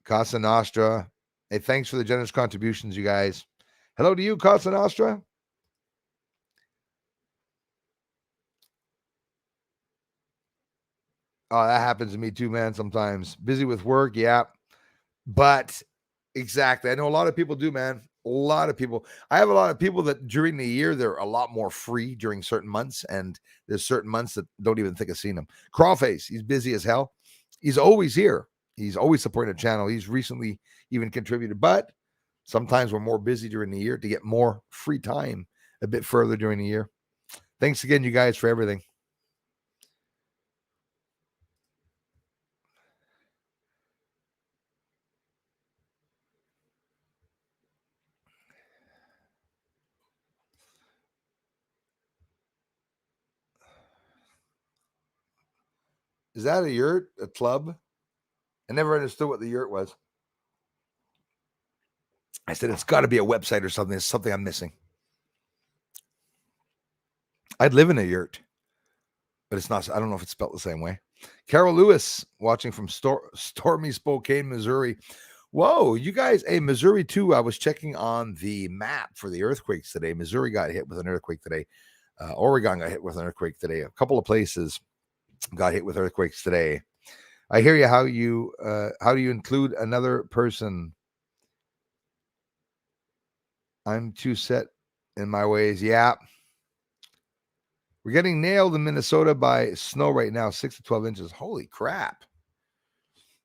Casa Nostra. Hey, thanks for the generous contributions, you guys. Hello to you, Casa Nostra. Oh, that happens to me too, man, sometimes. Busy with work, yeah. But exactly. I know a lot of people do, man. A lot of people. I have a lot of people that during the year, they're a lot more free during certain months. And there's certain months that don't even think of seeing them. Crawface, he's busy as hell. He's always here. He's always supporting the channel. He's recently even contributed. But sometimes we're more busy during the year to get more free time a bit further during the year. Thanks again, you guys, for everything. Is that a yurt, a club? I never understood what the yurt was. I said, it's got to be a website or something. It's something I'm missing. I'd live in a yurt, but it's not. I don't know if it's spelled the same way. Carol Lewis watching from stormy Spokane, Missouri. Whoa, you guys. Hey, Missouri too. I was checking on the map for the earthquakes today. Missouri got hit with an earthquake today. Oregon got hit with an earthquake today. A couple of places got hit with earthquakes today. I hear you. How do you include another person? I'm too set in my ways. Yeah. We're getting nailed in Minnesota by snow right now, 6 to 12 inches. Holy crap.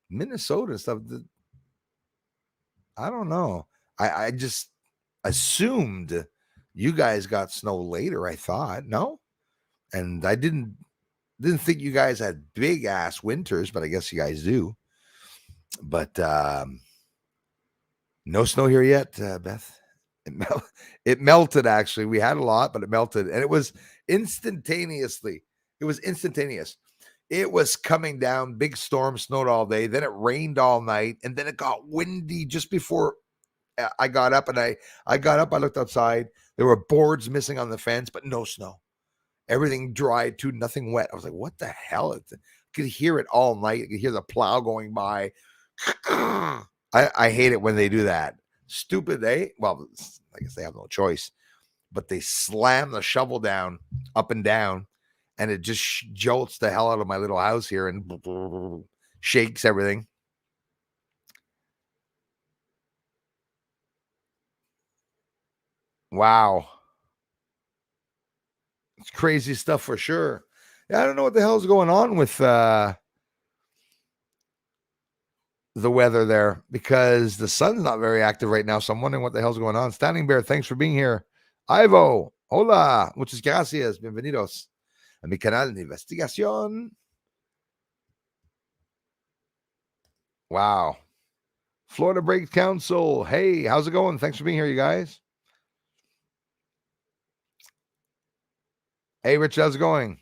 Minnesota stuff. I don't know. I just assumed you guys got snow later, I thought. No? And I didn't think you guys had big ass winters, but I guess you guys do. But no snow here yet, Beth. It melted, actually. We had a lot, but it melted. And it was instantaneously. It was instantaneous. It was coming down, big storm, snowed all day. Then it rained all night. And then it got windy just before I got up. And I got up, I looked outside. There were boards missing on the fence, but no snow. Everything dried too, nothing wet. I was like, what the hell? I could hear it all night. I could hear the plow going by. I hate it when they do that. Stupid, eh? Well, I guess they have no choice. But they slam the shovel down, up and down, and it just jolts the hell out of my little house here and shakes everything. Wow. It's crazy stuff for sure. I don't know what the hell's going on with the weather there, because the sun's not very active right now. So I'm wondering what the hell's going on. Standing Bear, thanks for being here. Ivo, hola, muchas gracias, bienvenidos a mi canal de investigación. Wow. Florida Break Council, hey, how's it going? Thanks for being here, you guys. Hey, Rich, how's it going?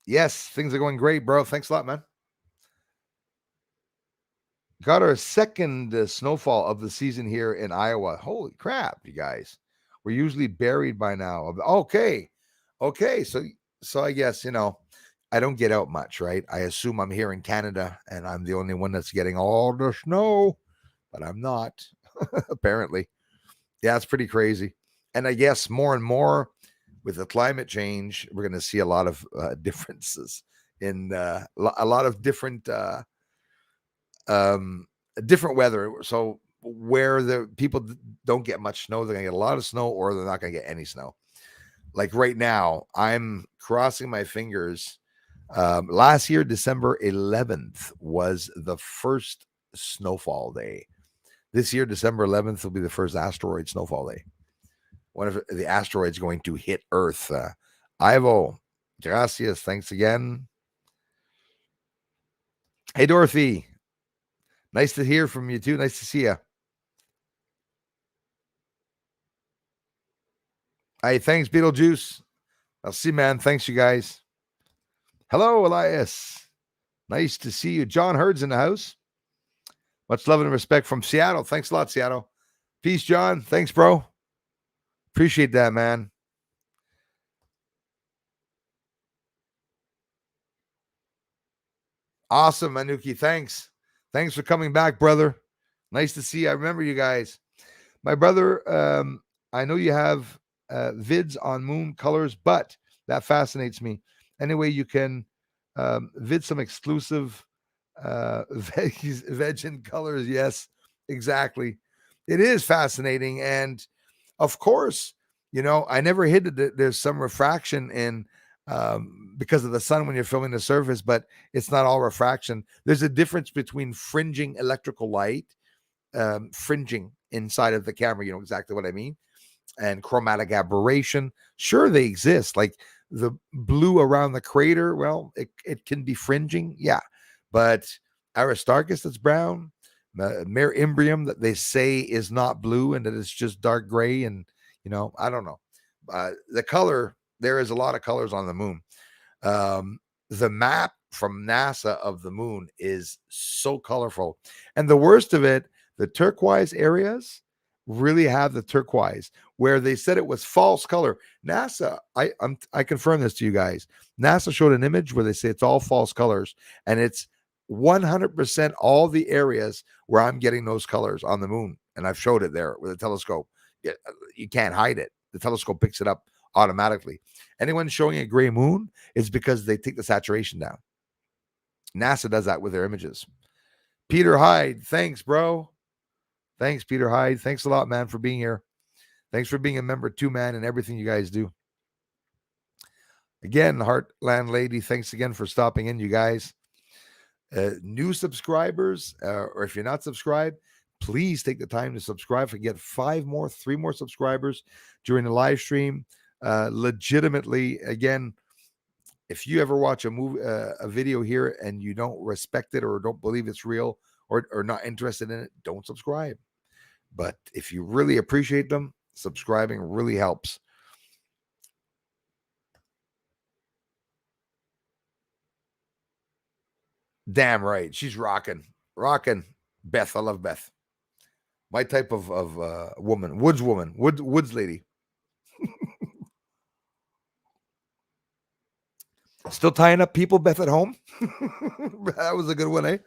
Yes, things are going great, bro. Thanks a lot, man. Got our second snowfall of the season here in Iowa. Holy crap, you guys. We're usually buried by now. Okay. So I guess, I don't get out much, right? I assume I'm here in Canada and I'm the only one that's getting all the snow, but I'm not, apparently. Yeah, it's pretty crazy. And I guess more and more with the climate change, we're going to see a lot of differences in a lot of different different weather. So where the people don't get much snow, they're gonna get a lot of snow, or they're not gonna get any snow. Like right now, I'm crossing my fingers. Last year, December 11th was the first snowfall day. This year, December 11th will be the first asteroid snowfall day. One of the asteroids going to hit Earth. Ivo, gracias, thanks again. Hey, Dorothy, nice to hear from you too. Nice to see you. Hey, thanks, Beetlejuice. I'll see, man. Thanks, you guys. Hello, Elias. Nice to see you. John Hurd's in the house. Much love and respect from Seattle. Thanks a lot, Seattle. Peace, John. Thanks, bro. Appreciate that, man. Awesome, Manuki. Thanks. Thanks for coming back, brother. Nice to see you. I remember you guys. My brother, I know you have vids on moon colors, but that fascinates me. Anyway, you can vid some exclusive veg in colors. Yes, exactly. It is fascinating. And of course, I never hid that there's some refraction in because of the sun when you're filming the surface, but it's not all refraction. There's a difference between fringing electrical light, fringing inside of the camera, you know exactly what I mean, and chromatic aberration. Sure, they exist. Like the blue around the crater, well, it can be fringing, yeah. But Aristarchus that's brown, Mare Imbrium that they say is not blue and that it's just dark gray, and I don't know. The color, there is a lot of colors on the moon. The map from NASA of the moon is so colorful. And the worst of it, the turquoise areas really have the turquoise where they said it was false color. NASA, I confirm this to you guys. NASA showed an image where they say it's all false colors, and it's 100% all the areas where I'm getting those colors on the moon. And I've showed it there with a telescope. You can't hide it. The telescope picks it up automatically. Anyone showing a gray moon is because they take the saturation down. NASA does that with their images. Peter Hyde, thanks, bro. Thanks, Peter Hyde. Thanks a lot, man, for being here. Thanks for being a member too, man, and everything you guys do. Again, Heartland Lady, thanks again for stopping in, you guys. New subscribers, or if you're not subscribed, please take the time to subscribe. If we get 3 more subscribers during the live stream, legitimately, again, if you ever watch a video here and you don't respect it or don't believe it's real or not interested in it, don't subscribe. But if you really appreciate them, subscribing really helps. Damn right. She's rocking. Beth. I love Beth. My type of woman. Woods lady. Still tying up people, Beth, at home? That was a good one, eh?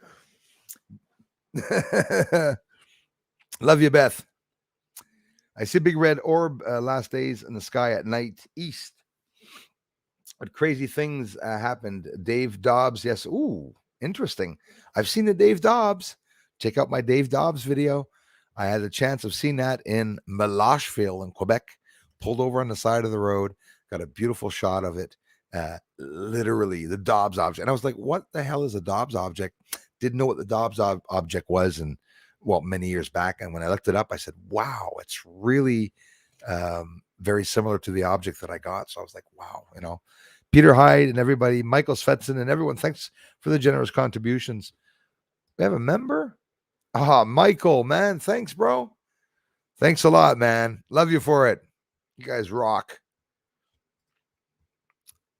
Love you, Beth. I see a big red orb last days in the sky at night east. But crazy things happened. Dave Dobbs, yes. Ooh, interesting. I've seen the Dave Dobbs. Check out my Dave Dobbs video. I had a chance of seeing that in Melacheville in Quebec. Pulled over on the side of the road. Got a beautiful shot of it. literally the Dobbs object. And I was like, what the hell is a Dobbs object? Didn't know what the Dobbs object was. And well, many years back. And when I looked it up, I said, wow, it's really very similar to the object that I got. So I was like, wow, Peter Hyde and everybody, Michael Svetsson and everyone, thanks for the generous contributions. We have a member? Michael, man, thanks, bro. Thanks a lot, man. Love you for it. You guys rock.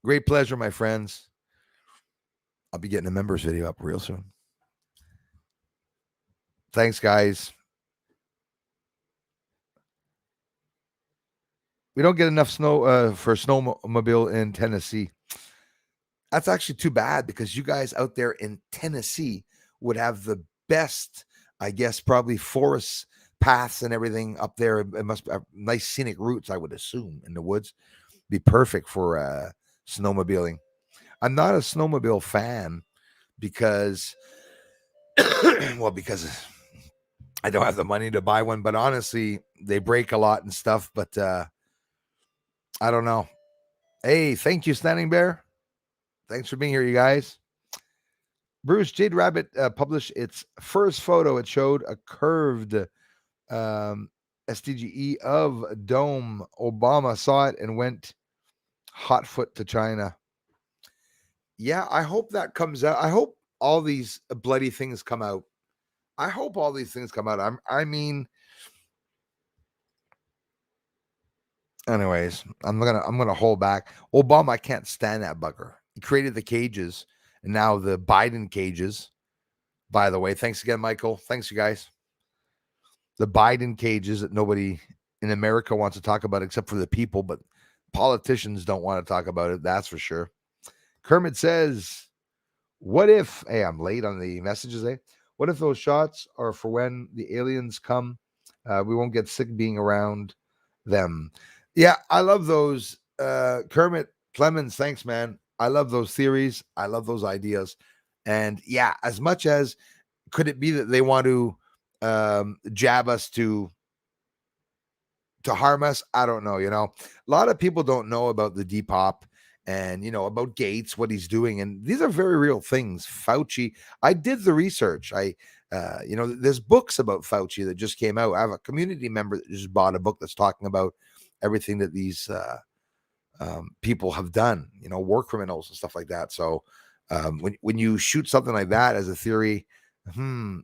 Great pleasure, my friends. I'll be getting a members video up real soon. Thanks, guys. We don't get enough snow for snowmobile in Tennessee. That's actually too bad, because you guys out there in Tennessee would have the best, I guess, probably forest paths and everything up there. It must have nice scenic routes, I would assume, in the woods. Be perfect for snowmobiling. I'm not a snowmobile fan because, because I don't have the money to buy one. But honestly, they break a lot and stuff. But I don't know. Hey, thank you, Standing Bear. Thanks for being here, you guys. Bruce, Jade Rabbit published its first photo. It showed a curved SDGE of a dome. Obama saw it and went hot foot to China. Yeah, I hope that comes out. I hope all these bloody things come out. I hope all these things come out. I mean, anyways, I'm gonna hold back. Obama, I can't stand that bugger. He created the cages, and now the Biden cages. By the way, thanks again, Michael. Thanks, you guys. The Biden cages that nobody in America wants to talk about except for the people, but politicians don't want to talk about it. That's for sure. Kermit says, what if, hey, I'm late on the messages, eh? What if those shots are for when the aliens come? We won't get sick being around them. Yeah, I love those. Kermit Clemens, thanks, man. I love those theories. I love those ideas. And yeah, as much as could it be that they want to jab us to harm us? I don't know. A lot of people don't know about the Depop and about Gates, what he's doing, and these are very real things. Fauci, I did the research. There's books about Fauci that just came out. I have a community member that just bought a book that's talking about everything that these people have done, war criminals and stuff like that. So when you shoot something like that as a theory,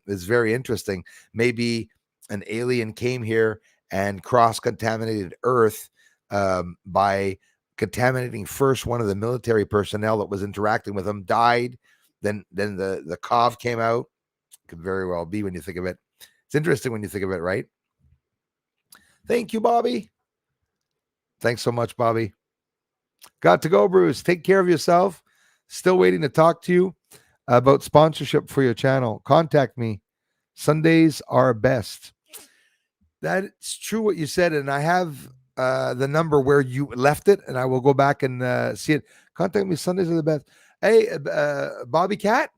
it's very interesting. Maybe an alien came here and cross-contaminated Earth by contaminating first one of the military personnel that was interacting with them, died. Then the COV came out. Could very well be when you think of it. It's interesting when you think of it, right? Thank you, Bobby. Thanks so much, Bobby. Got to go, Bruce. Take care of yourself. Still waiting to talk to you about sponsorship for your channel. Contact me. Sundays are best. That's true what you said, and I have the number where you left it, and I will go back and see it. Contact me. Sundays are the best. Hey, Bobby Cat,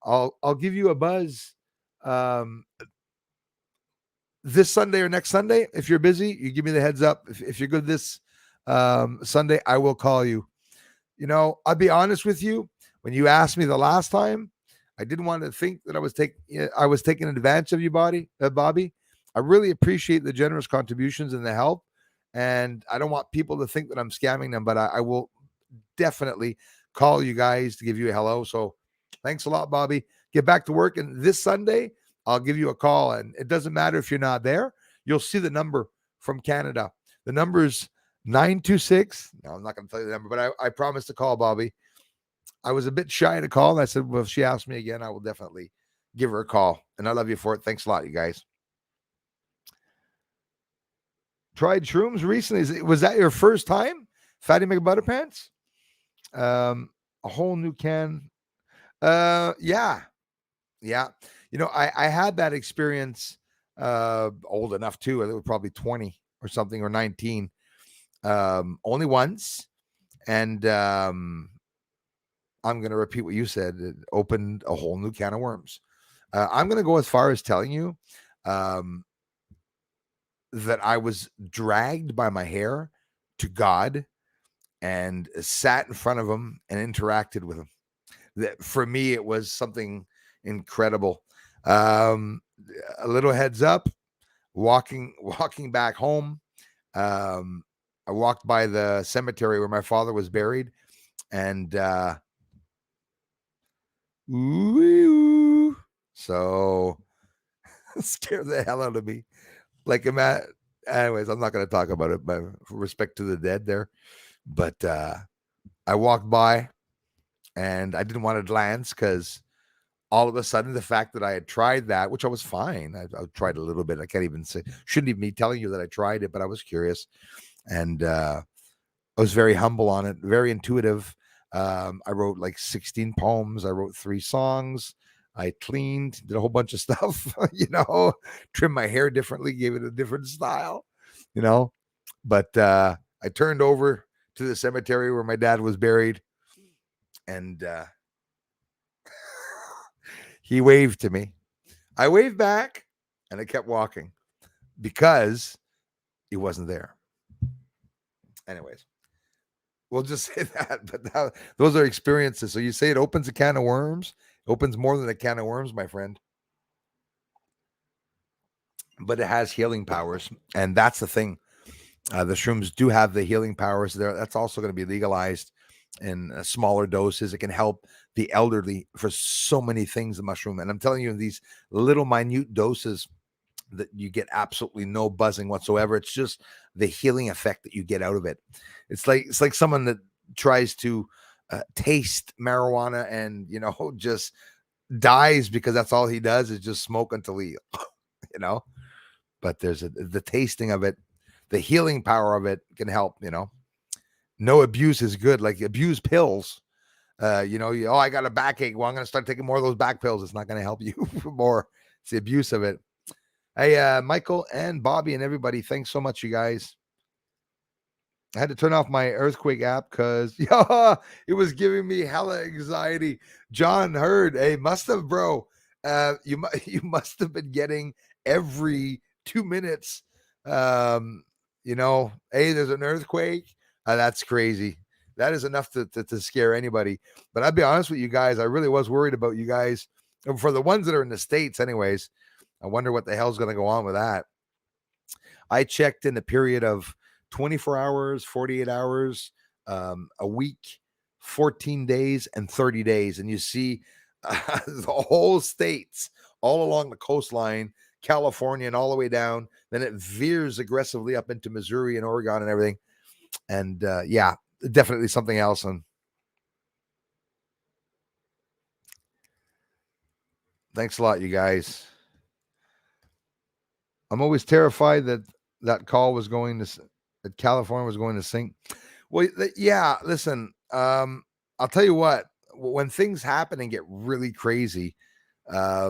I'll give you a buzz this Sunday or next Sunday. If you're busy, you give me the heads up. If you're good this Sunday, I will call you. I'll be honest with you. When you asked me the last time, I didn't want to think that I was taking advantage of you, Bobby. I really appreciate the generous contributions and the help, and I don't want people to think that I'm scamming them, but I will definitely call you guys to give you a hello. So thanks a lot, Bobby. Get back to work, and this Sunday I'll give you a call, and it doesn't matter if you're not there. You'll see the number from Canada. The number's 926. No, I'm not going to tell you the number, but I promised to call Bobby. I was a bit shy to call, and I said, well, if she asks me again, I will definitely give her a call, and I love you for it. Thanks a lot, you guys. Tried shrooms recently. Was that your first time? Fatty McButterpants? A whole new can. Yeah. I had that experience old enough too. I was probably 20 or something, or 19. Only once. And I'm going to repeat what you said. It opened a whole new can of worms. I'm going to go as far as telling you that I was dragged by my hair to God and sat in front of him and interacted with him. For me, it was something incredible. A little heads up, walking back home. I walked by the cemetery where my father was buried, and so scared the hell out of me. Like, anyways, I'm not going to talk about it, but for respect to the dead there. But I walked by, and I didn't want to glance because all of a sudden, the fact that I had tried that, which I was fine, I tried a little bit. I can't even say, shouldn't even be telling you that I tried it, but I was curious, and I was very humble on it, very intuitive. I wrote like 16 poems. I wrote 3 songs. I cleaned, did a whole bunch of stuff, trimmed my hair differently, gave it a different style, But I turned over to the cemetery where my dad was buried, and he waved to me. I waved back, and I kept walking because he wasn't there. Anyways, we'll just say that. But those are experiences. So you say it opens a can of worms. It opens more than a can of worms, my friend. But it has healing powers, and that's the thing. The shrooms do have the healing powers there. That's also going to be legalized in smaller doses. It can help the elderly for so many things, the mushroom. And I'm telling you, in these little minute doses, that you get absolutely no buzzing whatsoever. It's just the healing effect that you get out of it. It's like someone that tries to taste marijuana and just dies because that's all he does is just smoke until he but there's the tasting of it, the healing power of it can help. No abuse is good. Like, abuse pills, I got a backache, well, I'm going to start taking more of those back pills. It's not going to help you more. It's the abuse of it. Hey, Michael and Bobby and everybody, thanks so much, you guys. I had to turn off my earthquake app because it was giving me hella anxiety. John heard, hey, must have, bro. You must have been getting every 2 minutes. Hey, there's an earthquake. That's crazy. That is enough to scare anybody. But I'll be honest with you guys, I really was worried about you guys. For the ones that are in the States, anyways, I wonder what the hell's going to go on with that. I checked in a period of 24 hours, 48 hours, a week, 14 days, and 30 days. And you see the whole states all along the coastline, California, and all the way down. Then it veers aggressively up into Missouri and Oregon and everything. And definitely something else. And thanks a lot, you guys. I'm always terrified that call was going to, that California was going to sink. Well, yeah, listen, I'll tell you what, when things happen and get really crazy,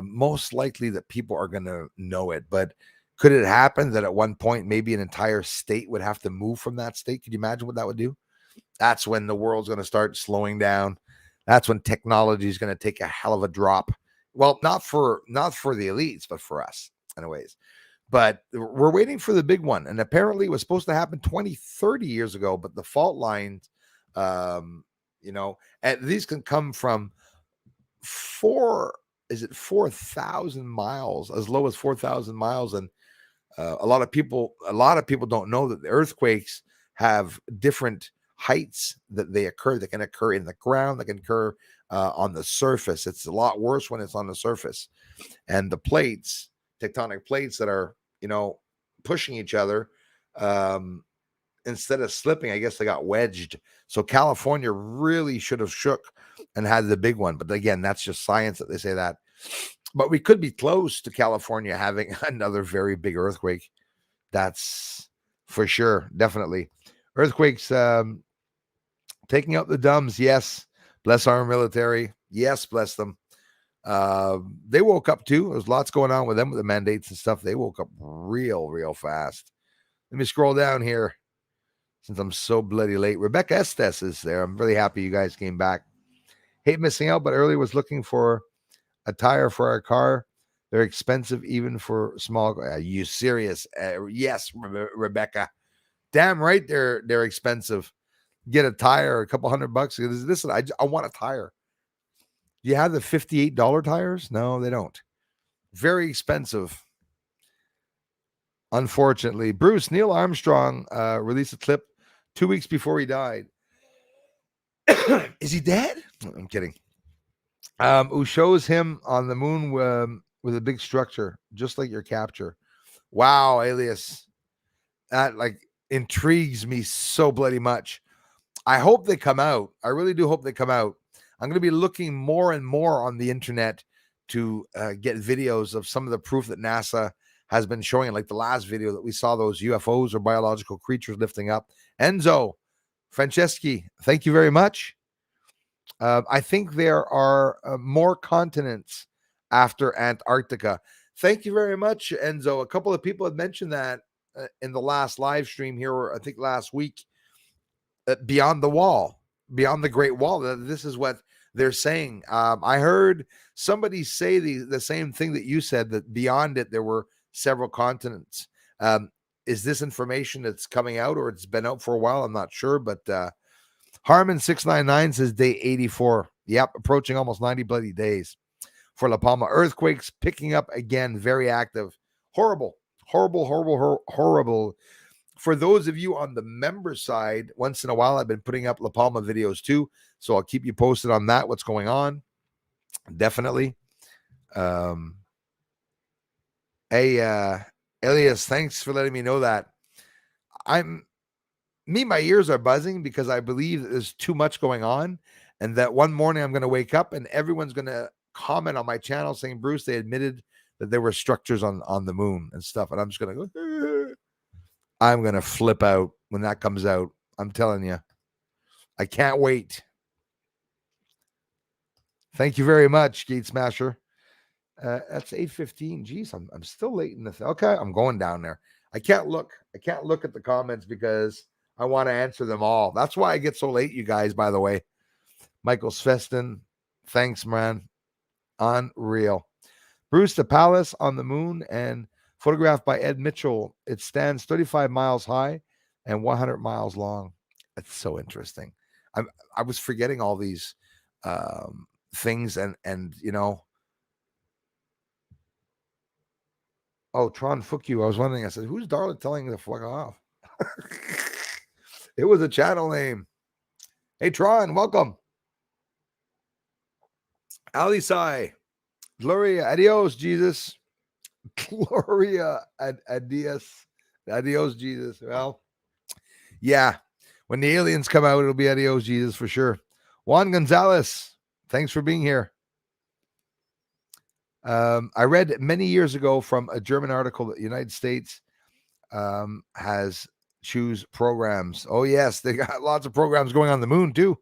most likely that people are going to know it. But could it happen that at one point, maybe an entire state would have to move from that state? Could you imagine what that would do? That's when the world's going to start slowing down. That's when technology is going to take a hell of a drop. Well, not for the elites, but for us, anyways. But we're waiting for the big one. And apparently it was supposed to happen 20, 30 years ago, but the fault lines, and these can come from 4,000 miles, as low as 4,000 miles. And a lot of people don't know that the earthquakes have different heights that they occur. They can occur in the ground, they can occur on the surface. It's a lot worse when it's on the surface. And the plates, tectonic plates that are, pushing each other, instead of slipping, I guess they got wedged. So California really should have shook and had the big one. But again, that's just science that they say that. But we could be close to California having another very big earthquake. That's for sure. Definitely. Earthquakes, taking out the dumbs. Yes. Bless our military. Yes. Bless them. They woke up too. There's lots going on with them with the mandates and stuff. They woke up real fast. Let me scroll down here since I'm so bloody late. Rebecca Estes is there. I'm really happy you guys came back. Hate missing out, but earlier was looking for a tire for our car. They're expensive even for small. Are you serious? Yes, Rebecca. Damn right they're expensive. get a tire, a couple $100. Listen, I want a tire. Do you have the $58 tires? No, they don't. Very expensive. Unfortunately, Bruce Neil Armstrong released a clip 2 weeks before he died. Is he dead? I'm kidding. Who shows him on the moon with a big structure, just like your capture. Wow, Alias, that like intrigues me so bloody much. I hope they come out. I really do hope they come out. I'm going to be looking more and more on the internet to get videos of some of the proof that NASA has been showing, like the last video that we saw those UFOs or biological creatures lifting up. Enzo, Franceschi, thank you very much. I think there are more continents after Antarctica. Thank you very much, Enzo. A couple of people had mentioned that in the last live stream here, I think last week, beyond the wall, beyond the Great Wall. This is what they're saying. I heard somebody say the same thing that you said, that beyond it, there were several continents. Is this information that's coming out, or it's been out for a while? I'm not sure, but Harmon699 says day 84. Yep, approaching almost 90 bloody days for La Palma. Earthquakes picking up again, very active. Horrible. For those of you on the member side, once in a while, I've been putting up La Palma videos too, so I'll keep you posted on that, what's going on. Definitely. Hey, Elias, thanks for letting me know that. My ears are buzzing because I believe there's too much going on, and that one morning I'm going to wake up and everyone's going to comment on my channel saying, Bruce, they admitted that there were structures on the moon and stuff. And I'm just going to go, I'm going to flip out when that comes out. I'm telling you, I can't wait. Thank you very much, Gate Smasher. That's 8:15. Geez, I'm still late in the thing. Okay, I'm going down there. I can't look at the comments because I want to answer them all. That's why I get so late, you guys, by the way. Michael Sveston, thanks, man. Unreal. Bruce, the palace on the moon, and photographed by Ed Mitchell. It stands 35 miles high and 100 miles long. That's so interesting. I was forgetting all these things, and you know. Oh, Tron, fuck you. I was wondering. I said, who's Darla telling to fuck off? It was a channel name. Hey, Tron, welcome. Ali Sai, Gloria, adios, Jesus. Gloria, adios, Jesus. Well, yeah, when the aliens come out, it'll be adios, Jesus, for sure. Juan Gonzalez, thanks for being here. I read many years ago from a German article that the United States has choose programs. Oh, yes, they got lots of programs going on the moon, too.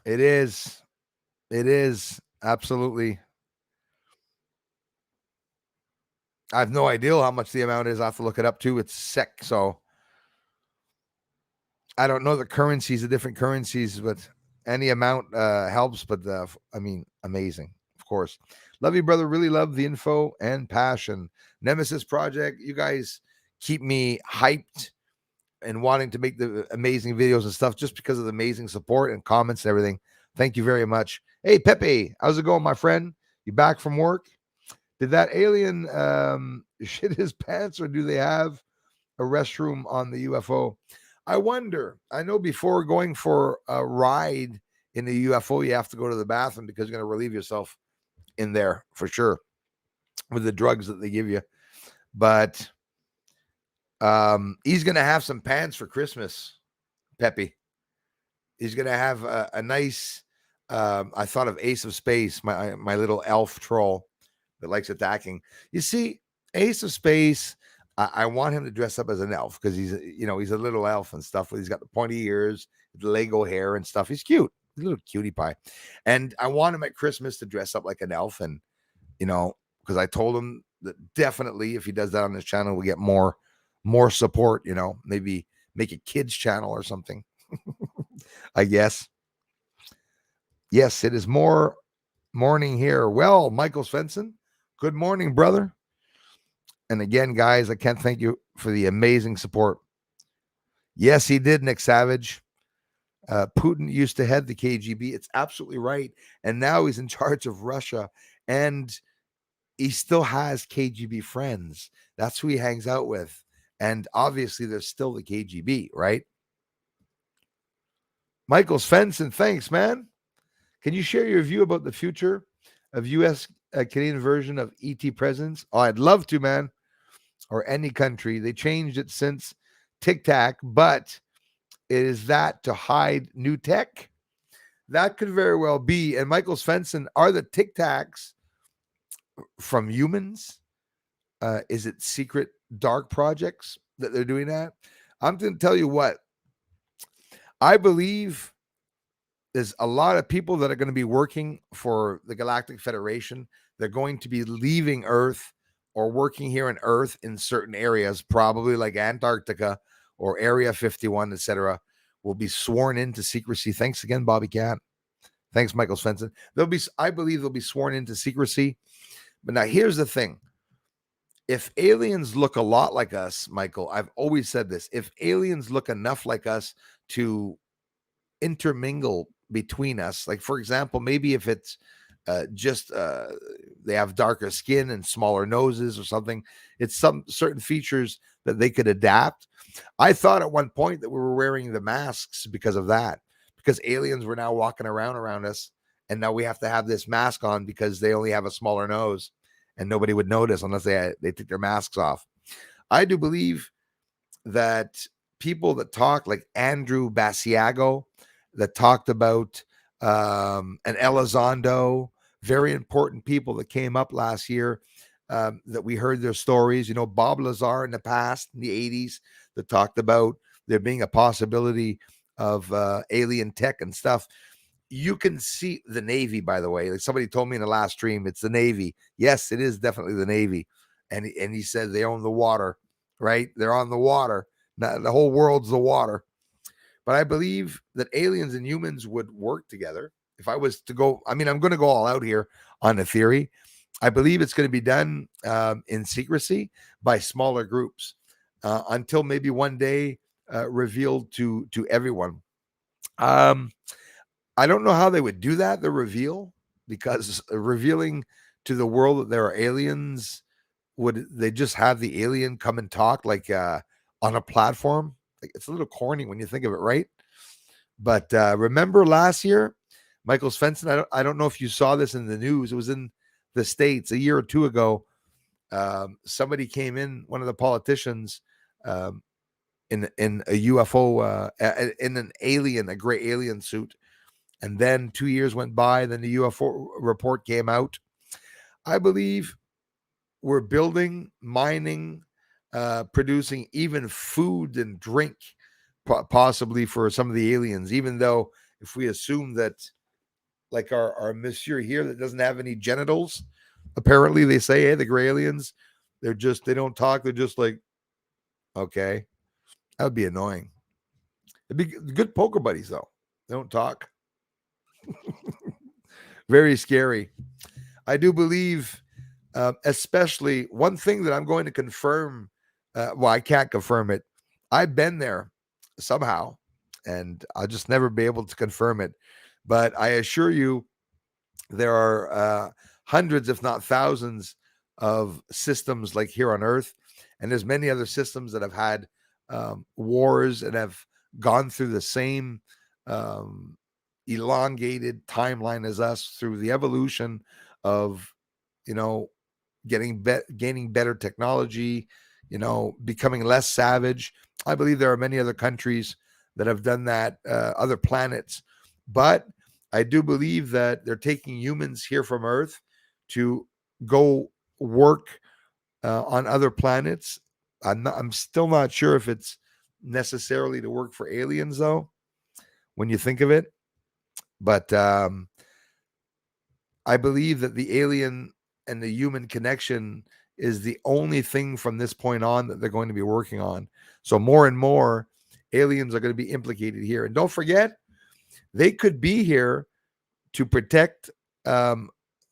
It is. Absolutely. I have no idea how much the amount is. I have to look it up, too. It's SEC, so I don't know the currencies, the different currencies, but any amount helps. But I mean, amazing, of course. Love you, brother. Really love the info and passion. Nemesis Project, you guys keep me hyped and wanting to make the amazing videos and stuff just because of the amazing support and comments and everything. Thank you very much. Hey, Pepe, how's it going, my friend? You back from work? Did that alien shit his pants, or do they have a restroom on the UFO? I wonder. I know before going for a ride in the UFO, you have to go to the bathroom because you're going to relieve yourself in there for sure with the drugs that they give you. But he's going to have some pants for Christmas, Pepe. He's going to have a nice, I thought of Ace of Space, my little elf troll that likes attacking. You see, Ace of Space, I want him to dress up as an elf because he's a little elf and stuff. He's got the pointy ears, the Lego hair and stuff. He's cute. He's a little cutie pie. And I want him at Christmas to dress up like an elf. And, because I told him that definitely if he does that on his channel, we get more support, maybe make a kids channel or something. I guess. Yes, it is more morning here. Well, Michael Svensson, good morning, brother. And again, guys, I can't thank you for the amazing support. Yes, he did, Nick Savage. Putin used to head the KGB. It's absolutely right. And now he's in charge of Russia. And he still has KGB friends. That's who he hangs out with. And obviously, there's still the KGB, right? Michael Svensson, thanks, man. Can you share your view about the future of U.S. Canadian version of ET presence? Oh, I'd love to, man. Or any country. They changed it since Tic Tac, but is that to hide new tech? That could very well be. And Michael Svensson, are the Tic Tacs from humans? Is it secret dark projects that they're doing that? I'm going to tell you what, I believe there's a lot of people that are going to be working for the Galactic Federation. They're going to be leaving Earth or working here on Earth in certain areas, probably like Antarctica or Area 51, etc. Will be sworn into secrecy. Thanks again, Bobby Cat. Thanks, Michael Svensson. I believe they'll be sworn into secrecy. But now here's the thing. If aliens look a lot like us, Michael, I've always said this. If aliens look enough like us to intermingle between us, like for example, maybe if it's just they have darker skin and smaller noses or something, it's some certain features that they could adapt. I thought at one point that we were wearing the masks because of that, because aliens were now walking around us, and now we have to have this mask on because they only have a smaller nose, and nobody would notice unless they take their masks off. I do believe that people that talk like Andrew Basiago, that talked about and Elizondo, very important people that came up last year, that we heard their stories. You know, Bob Lazar in the past, in the 80s, that talked about there being a possibility of alien tech and stuff. You can see the Navy, by the way. Like somebody told me in the last stream, it's the Navy. Yes, it is definitely the Navy. And he said they own the water, right? They're on the water. Now, the whole world's the water. But I believe that aliens and humans would work together. If I was to go, I mean, I'm going to go all out here on a theory. I believe it's going to be done in secrecy by smaller groups until maybe one day revealed to everyone. I don't know how they would do that, the reveal, because revealing to the world that there are aliens, would they just have the alien come and talk like on a platform? Like, it's a little corny when you think of it, right? But remember last year, Michael Svensson, I don't know if you saw this in the news. It was in the States a year or two ago. Somebody came in, one of the politicians, in a UFO, in an alien, a gray alien suit. And then 2 years went by, then the UFO report came out. I believe we're building, mining, producing even food and drink, possibly for some of the aliens, even though if we assume that, like our monsieur here that doesn't have any genitals, apparently they say, hey, the gray aliens, they don't talk. They're just like, okay, that would be annoying. It'd be good poker buddies, though. They don't talk. Very scary. I do believe, especially one thing that I'm going to confirm. Well, I can't confirm it. I've been there somehow, and I'll just never be able to confirm it. But I assure you, there are hundreds, if not thousands, of systems like here on Earth, and there's many other systems that have had wars and have gone through the same elongated timeline as us through the evolution of, you know, gaining better technology, you know, becoming less savage. I believe there are many other countries that have done that, other planets, but I do believe that they're taking humans here from Earth to go work on other planets. I'm still not sure if it's necessarily to work for aliens, though, when you think of it. But I believe that the alien and the human connection is the only thing from this point on that they're going to be working on. So more and more aliens are going to be implicated here. And don't forget, they could be here to protect the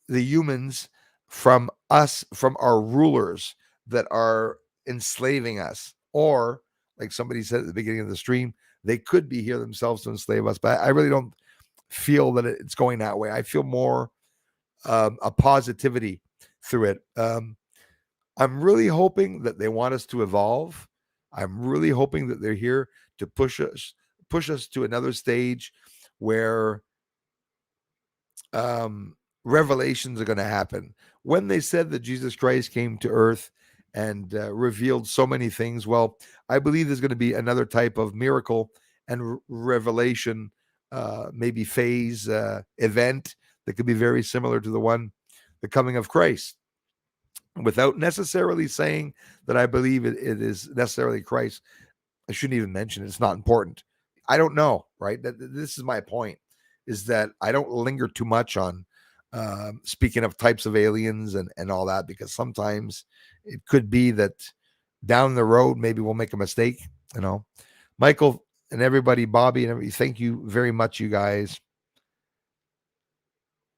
humans from us, from our rulers that are enslaving us. Or, like somebody said at the beginning of the stream, they could be here themselves to enslave us. But I really don't feel that it's going that way. I feel more a positivity through it. I'm really hoping that they want us to evolve. I'm really hoping that they're here to push us to another stage where revelations are going to happen. When they said that Jesus Christ came to earth and revealed so many things, well, I believe there's going to be another type of miracle and revelation, maybe phase, event that could be very similar to the coming of Christ, without necessarily saying that I believe it is necessarily Christ. I shouldn't even mention it. It's not important. I don't know, right? This is my point, is that I don't linger too much on speaking of types of aliens and all that, because sometimes it could be that down the road, maybe we'll make a mistake, Michael and everybody, Bobby and everybody, thank you very much, you guys.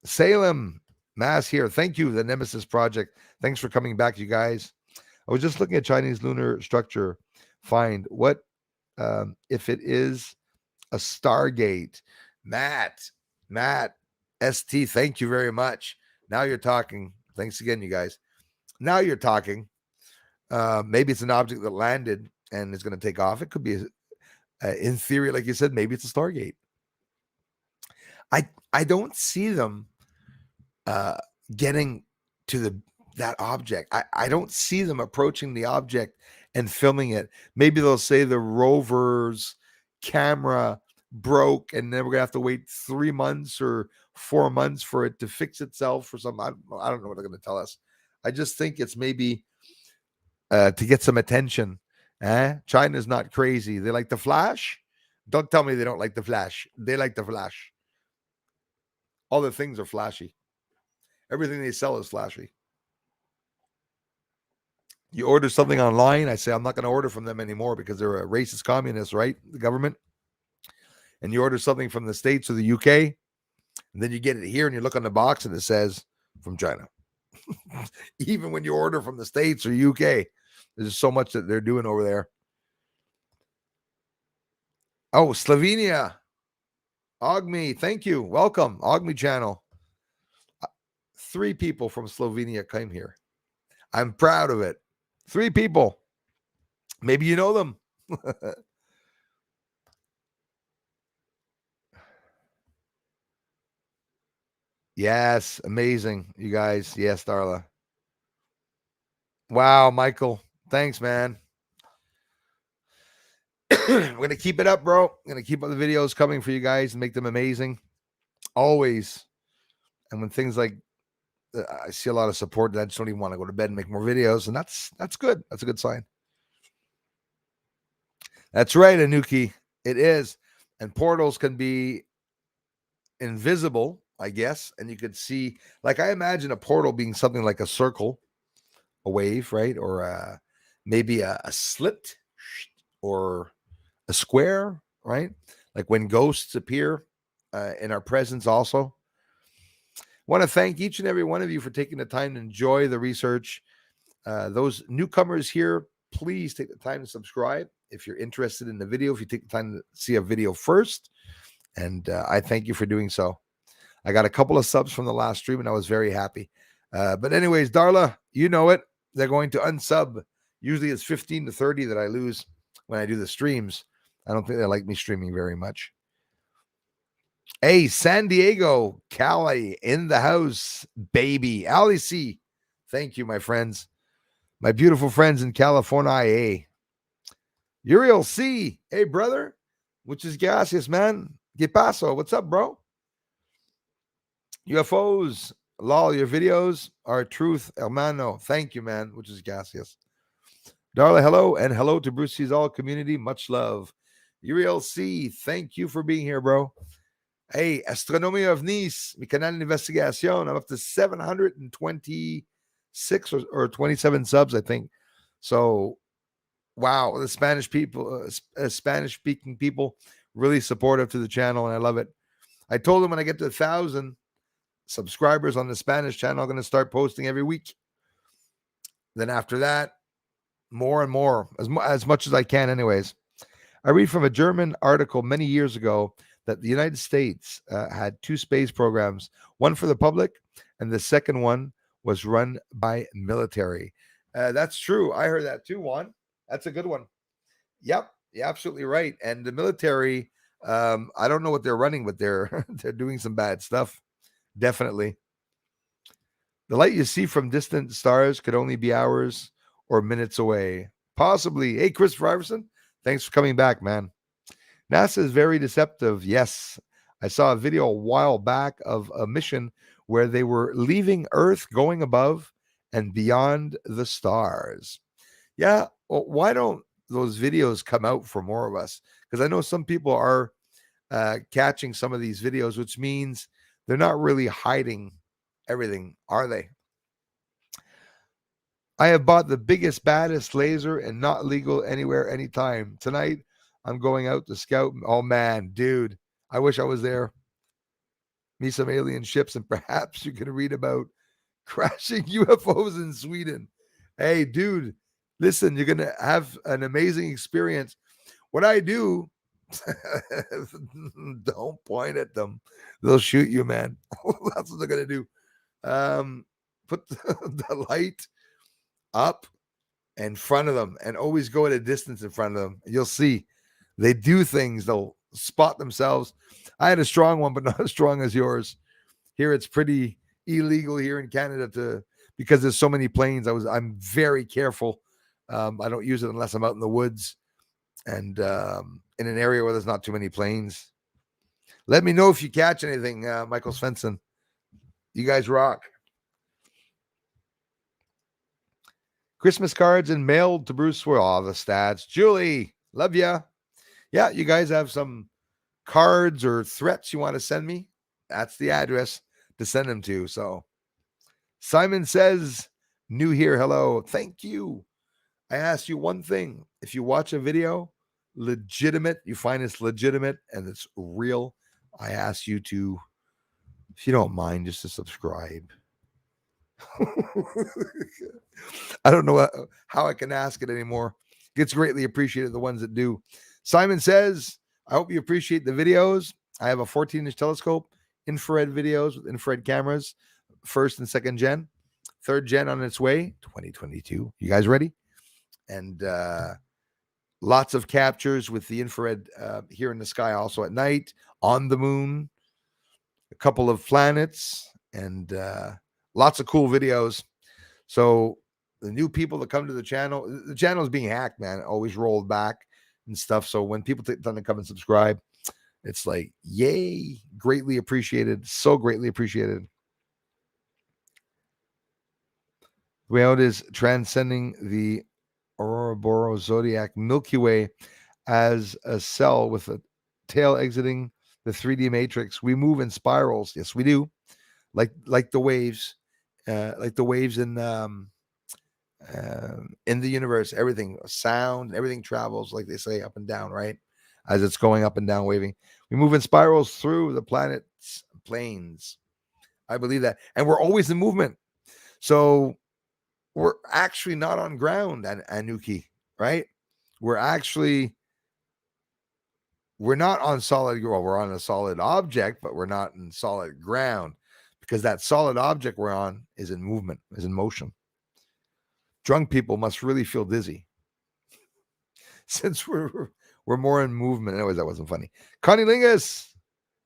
Salem, Mass here. Thank you, the Nemesis Project. Thanks for coming back, you guys. I was just looking at Chinese lunar structure. Find what if it is a Stargate. Matt, ST, thank you very much. Now you're talking. Thanks again, you guys. Now you're talking. Maybe it's an object that landed and is going to take off. It could be, in theory, like you said, maybe it's a Stargate. I don't see them getting to that object. I don't see them approaching the object and filming it. Maybe they'll say the rover's camera broke and then we're gonna have to wait 3 months or 4 months for it to fix itself or something. I don't know what they're gonna tell us. I just think it's maybe to get some attention. China's not crazy. They like the Flash. Don't tell me they don't like the Flash. They like the Flash. All the things are flashy. Everything they sell is flashy. You order something online, I say, I'm not going to order from them anymore because they're a racist communist, right? The government. And you order something from the States or the UK, and then you get it here and you look on the box and it says from China. Even when you order from the States or UK, there's so much that they're doing over there. Oh, Slovenia. Ogmi, thank you. Welcome, Ogmi channel. 3 people from Slovenia came here. I'm proud of it. 3 people. Maybe you know them. Yes, amazing, you guys. Yes, Darla. Wow, Michael. Thanks, man. We're going to keep it up, bro. I'm going to keep up the videos coming for you guys and make them amazing. Always. And when things like I see a lot of support, I just don't even want to go to bed and make more videos. And that's good. That's a good sign. That's right, Anuki. It is. And portals can be invisible, I guess. And you could see, like, I imagine a portal being something like a circle, a wave, right? Or maybe a slit or a square, right? Like when ghosts appear in our presence also. Want to thank each and every one of you for taking the time to enjoy the research. Those newcomers here, please take the time to subscribe if you're interested in the video, if you take the time to see a video first. And I thank you for doing so. I got a couple of subs from the last stream and I was very happy. But anyways, Darla, you know it. They're going to unsub. Usually it's 15 to 30 that I lose when I do the streams. I don't think they like me streaming very much. Hey, San Diego, Cali in the house, baby. Ali C. Thank you, my friends. My beautiful friends in California. Uriel C. Hey, brother. Muchas gracias, man. ¿Qué paso? What's up, bro? UFOs. Lol, your videos are truth, hermano. Thank you, man. Muchas gracias. Darla, hello. And hello to Bruce C's all community. Much love. Uriel C. Thank you for being here, bro. Hey, Astronomia of Nice, mi canal de investigación. I'm up to 726 or 27 subs, I think. So, wow, the Spanish people, Spanish-speaking people, really supportive to the channel, and I love it. I told them when I get to 1,000 subscribers on the Spanish channel, I'm going to start posting every week. Then after that, more and more, as much as I can, anyways. I read from a German article many years ago that the United States had two space programs, one for the public, and the second one was run by military. That's true. I heard that too, Juan. That's a good one. Yep, you're absolutely right. And the military, I don't know what they're running, but they're they're doing some bad stuff. Definitely. The light you see from distant stars could only be hours or minutes away. Possibly. Hey, Christopher Iverson, thanks for coming back, man. NASA is very deceptive. Yes. I saw a video a while back of a mission where they were leaving Earth, going above and beyond the stars. Yeah. Well, why don't those videos come out for more of us? Because I know some people are catching some of these videos, which means they're not really hiding everything, are they? I have bought the biggest, baddest laser and not legal anywhere, anytime. Tonight, I'm going out to scout. Oh, man, dude, I wish I was there. Me some alien ships, and perhaps you can read about crashing UFOs in Sweden. Hey, dude, listen, you're going to have an amazing experience. What I do, don't point at them. They'll shoot you, man. That's what they're going to do. Put the light up in front of them and always go at a distance in front of them. You'll see they do things. They'll spot themselves. I had a strong one, but not as strong as yours. Here it's pretty illegal here in Canada because there's so many planes. I'm very careful. I don't use it unless I'm out in the woods and in an area where there's not too many planes. Let me know if you catch anything, Michael Svensson. You guys rock. Christmas cards and mailed to Bruce for all the stats. Julie, love ya. Yeah, you guys have some cards or threats you want to send me? That's the address to send them to. So Simon says, new here. Hello. Thank you. I asked you one thing. If you watch a video, legitimate, you find it's legitimate and it's real, I ask you to, if you don't mind, just to subscribe. I don't know how I can ask it anymore. It's greatly appreciated, the ones that do. Simon says, I hope you appreciate the videos. I have a 14-inch telescope, infrared videos with infrared cameras, first and second gen, third gen on its way, 2022. You guys ready? And lots of captures with the infrared here in the sky, also at night, on the moon, a couple of planets, and lots of cool videos. So the new people that come to the channel is being hacked, man. Always rolled back and stuff. So when people tend to come and subscribe, it's like, yay, greatly appreciated. So greatly appreciated. The way out is transcending the Ouroboros zodiac Milky Way as a cell with a tail exiting the 3D matrix. We move in spirals. Yes, we do. Like the waves, in the universe. Everything, sound, everything travels, like they say, up and down, right? As it's going up and down, waving. We move in spirals through the planet's planes. I believe that. And we're always in movement. So we're actually not on ground, Anuki, right? We're not on solid, well, we're on a solid object, but we're not in solid ground because that solid object we're on is in movement, is in motion. Drunk people must really feel dizzy since we're more in movement. Anyways, that wasn't funny. Connie Lingus,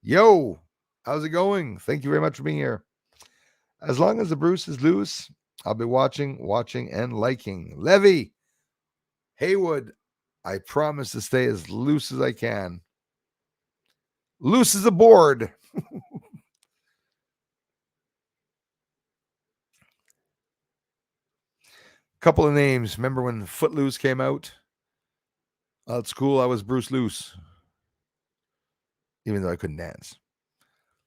yo, how's it going? Thank you very much for being here. As long as the Bruce is loose, I'll be watching, and liking. Levy, Haywood, I promise to stay as loose as I can. Loose as a board. Couple of names. Remember when Footloose came out? At school, I was Bruce Loose, even though I couldn't dance.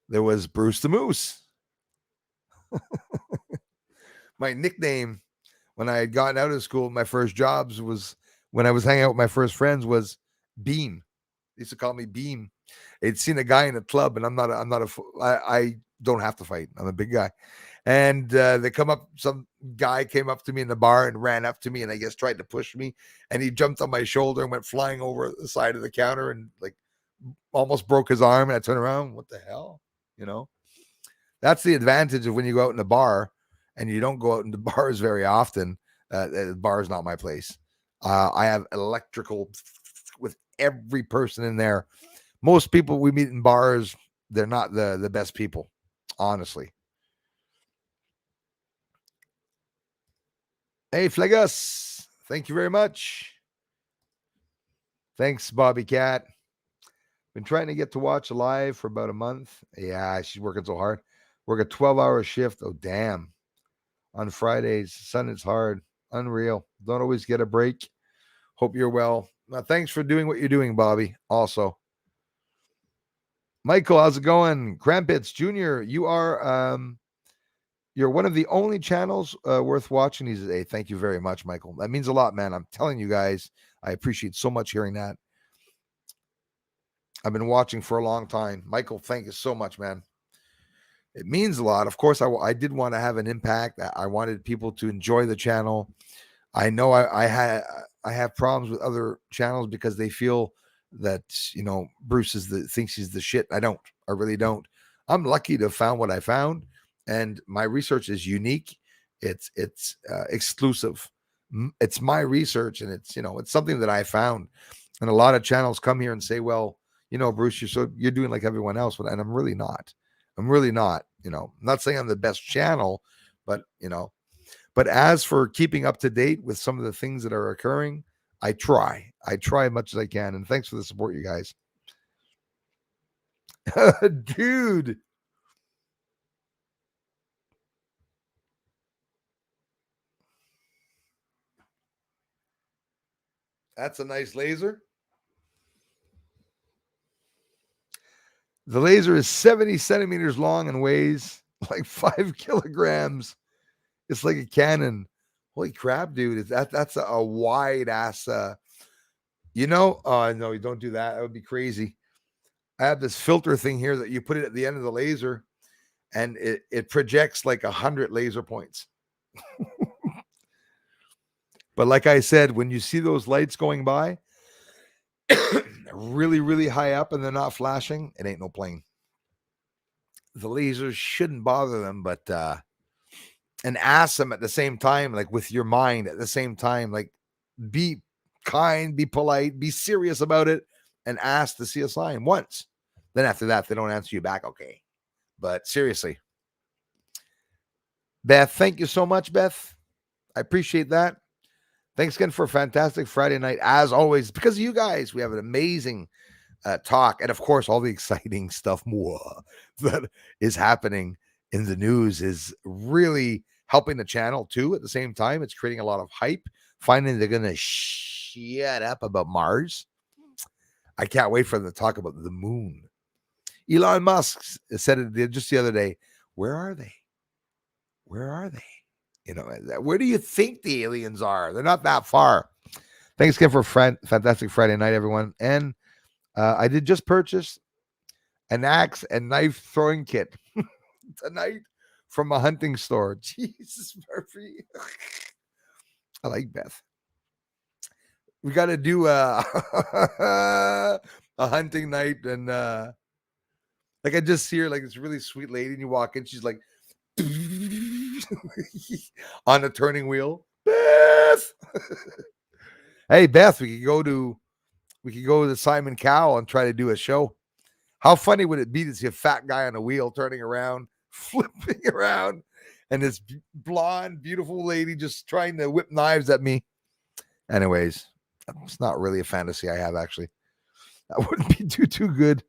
There was Bruce the Moose. My nickname when I had gotten out of school, my first jobs was when I was hanging out with my first friends was Beam. They used to call me Beam. They'd seen a guy in a club, and I don't have to fight. I'm a big guy. And some guy came up to me in the bar and ran up to me and I guess tried to push me. And he jumped on my shoulder and went flying over the side of the counter and like almost broke his arm. And I turned around, what the hell? You know, that's the advantage of when you go out in the bar, and you don't go out in the bars very often. The bar is not my place. I have electrical with every person in there. Most people we meet in bars, they're not the best people, honestly. Hey, Flegus, thank you very much. Thanks, Bobby Cat. Been trying to get to watch live for about a month. Yeah, she's working so hard. Work a 12-hour shift. Oh, damn. On Fridays, sun is hard. Unreal. Don't always get a break. Hope you're well. Thanks for doing what you're doing, Bobby. Also, Michael, how's it going? Crampits Jr., you're one of the only channels worth watching these days. Thank you very much, Michael. That means a lot, man. I'm telling you guys, I appreciate so much hearing that. I've been watching for a long time. Michael, thank you so much, man. It means a lot. Of course, I did want to have an impact. I wanted people to enjoy the channel. I know I have problems with other channels because they feel that Bruce thinks he's the shit. I don't. I really don't. I'm lucky to have found what I found, and my research is unique. It's exclusive. It's my research, and it's something that I found. And a lot of channels come here and say, "Well, Bruce, you're doing like everyone else," and I'm really not. I'm really not. I'm not saying I'm the best channel, but But as for keeping up to date with some of the things that are occurring, I try as much as I can. And thanks for the support, you guys. Dude. That's a nice laser. The laser is 70 centimeters long and weighs like 5 kilograms. It's like a cannon. Holy crap, dude. That's a wide ass no, you don't do that. That would be crazy. I have this filter thing here that you put it at the end of the laser and it projects like 100 laser points. But like I said, when you see those lights going by really, really high up and they're not flashing, it ain't no plane. The lasers shouldn't bother them, but and ask them at the same time, like with your mind at the same time, like be kind, be polite, be serious about it, and ask to see a sign once. Then after that, they don't answer you back, okay. But seriously, Beth, thank you so much, Beth. I appreciate that. Thanks again for a fantastic Friday night. As always, because of you guys, we have an amazing talk. And of course, all the exciting stuff that is happening in the news is really helping the channel too. At the same time, it's creating a lot of hype. Finally, they're going to shut up about Mars. I can't wait for them to talk about the moon. Elon Musk said it just the other day. Where are they? Where are they? Where do you think the aliens are? They're not that far. Thanks again for a fantastic Friday night, everyone. And I did just purchase an axe and knife throwing kit tonight from a hunting store. Jesus, Murphy. I like Beth. We got to do a hunting night. And like I just see her, like this really sweet lady, and you walk in, she's like on a turning wheel. Beth. Hey, Beth, we could go to Simon Cowell and try to do a show. How funny would it be to see a fat guy on a wheel turning around, flipping around, and this blonde, beautiful lady just trying to whip knives at me? Anyways, it's not really a fantasy I have, actually. That wouldn't be too good.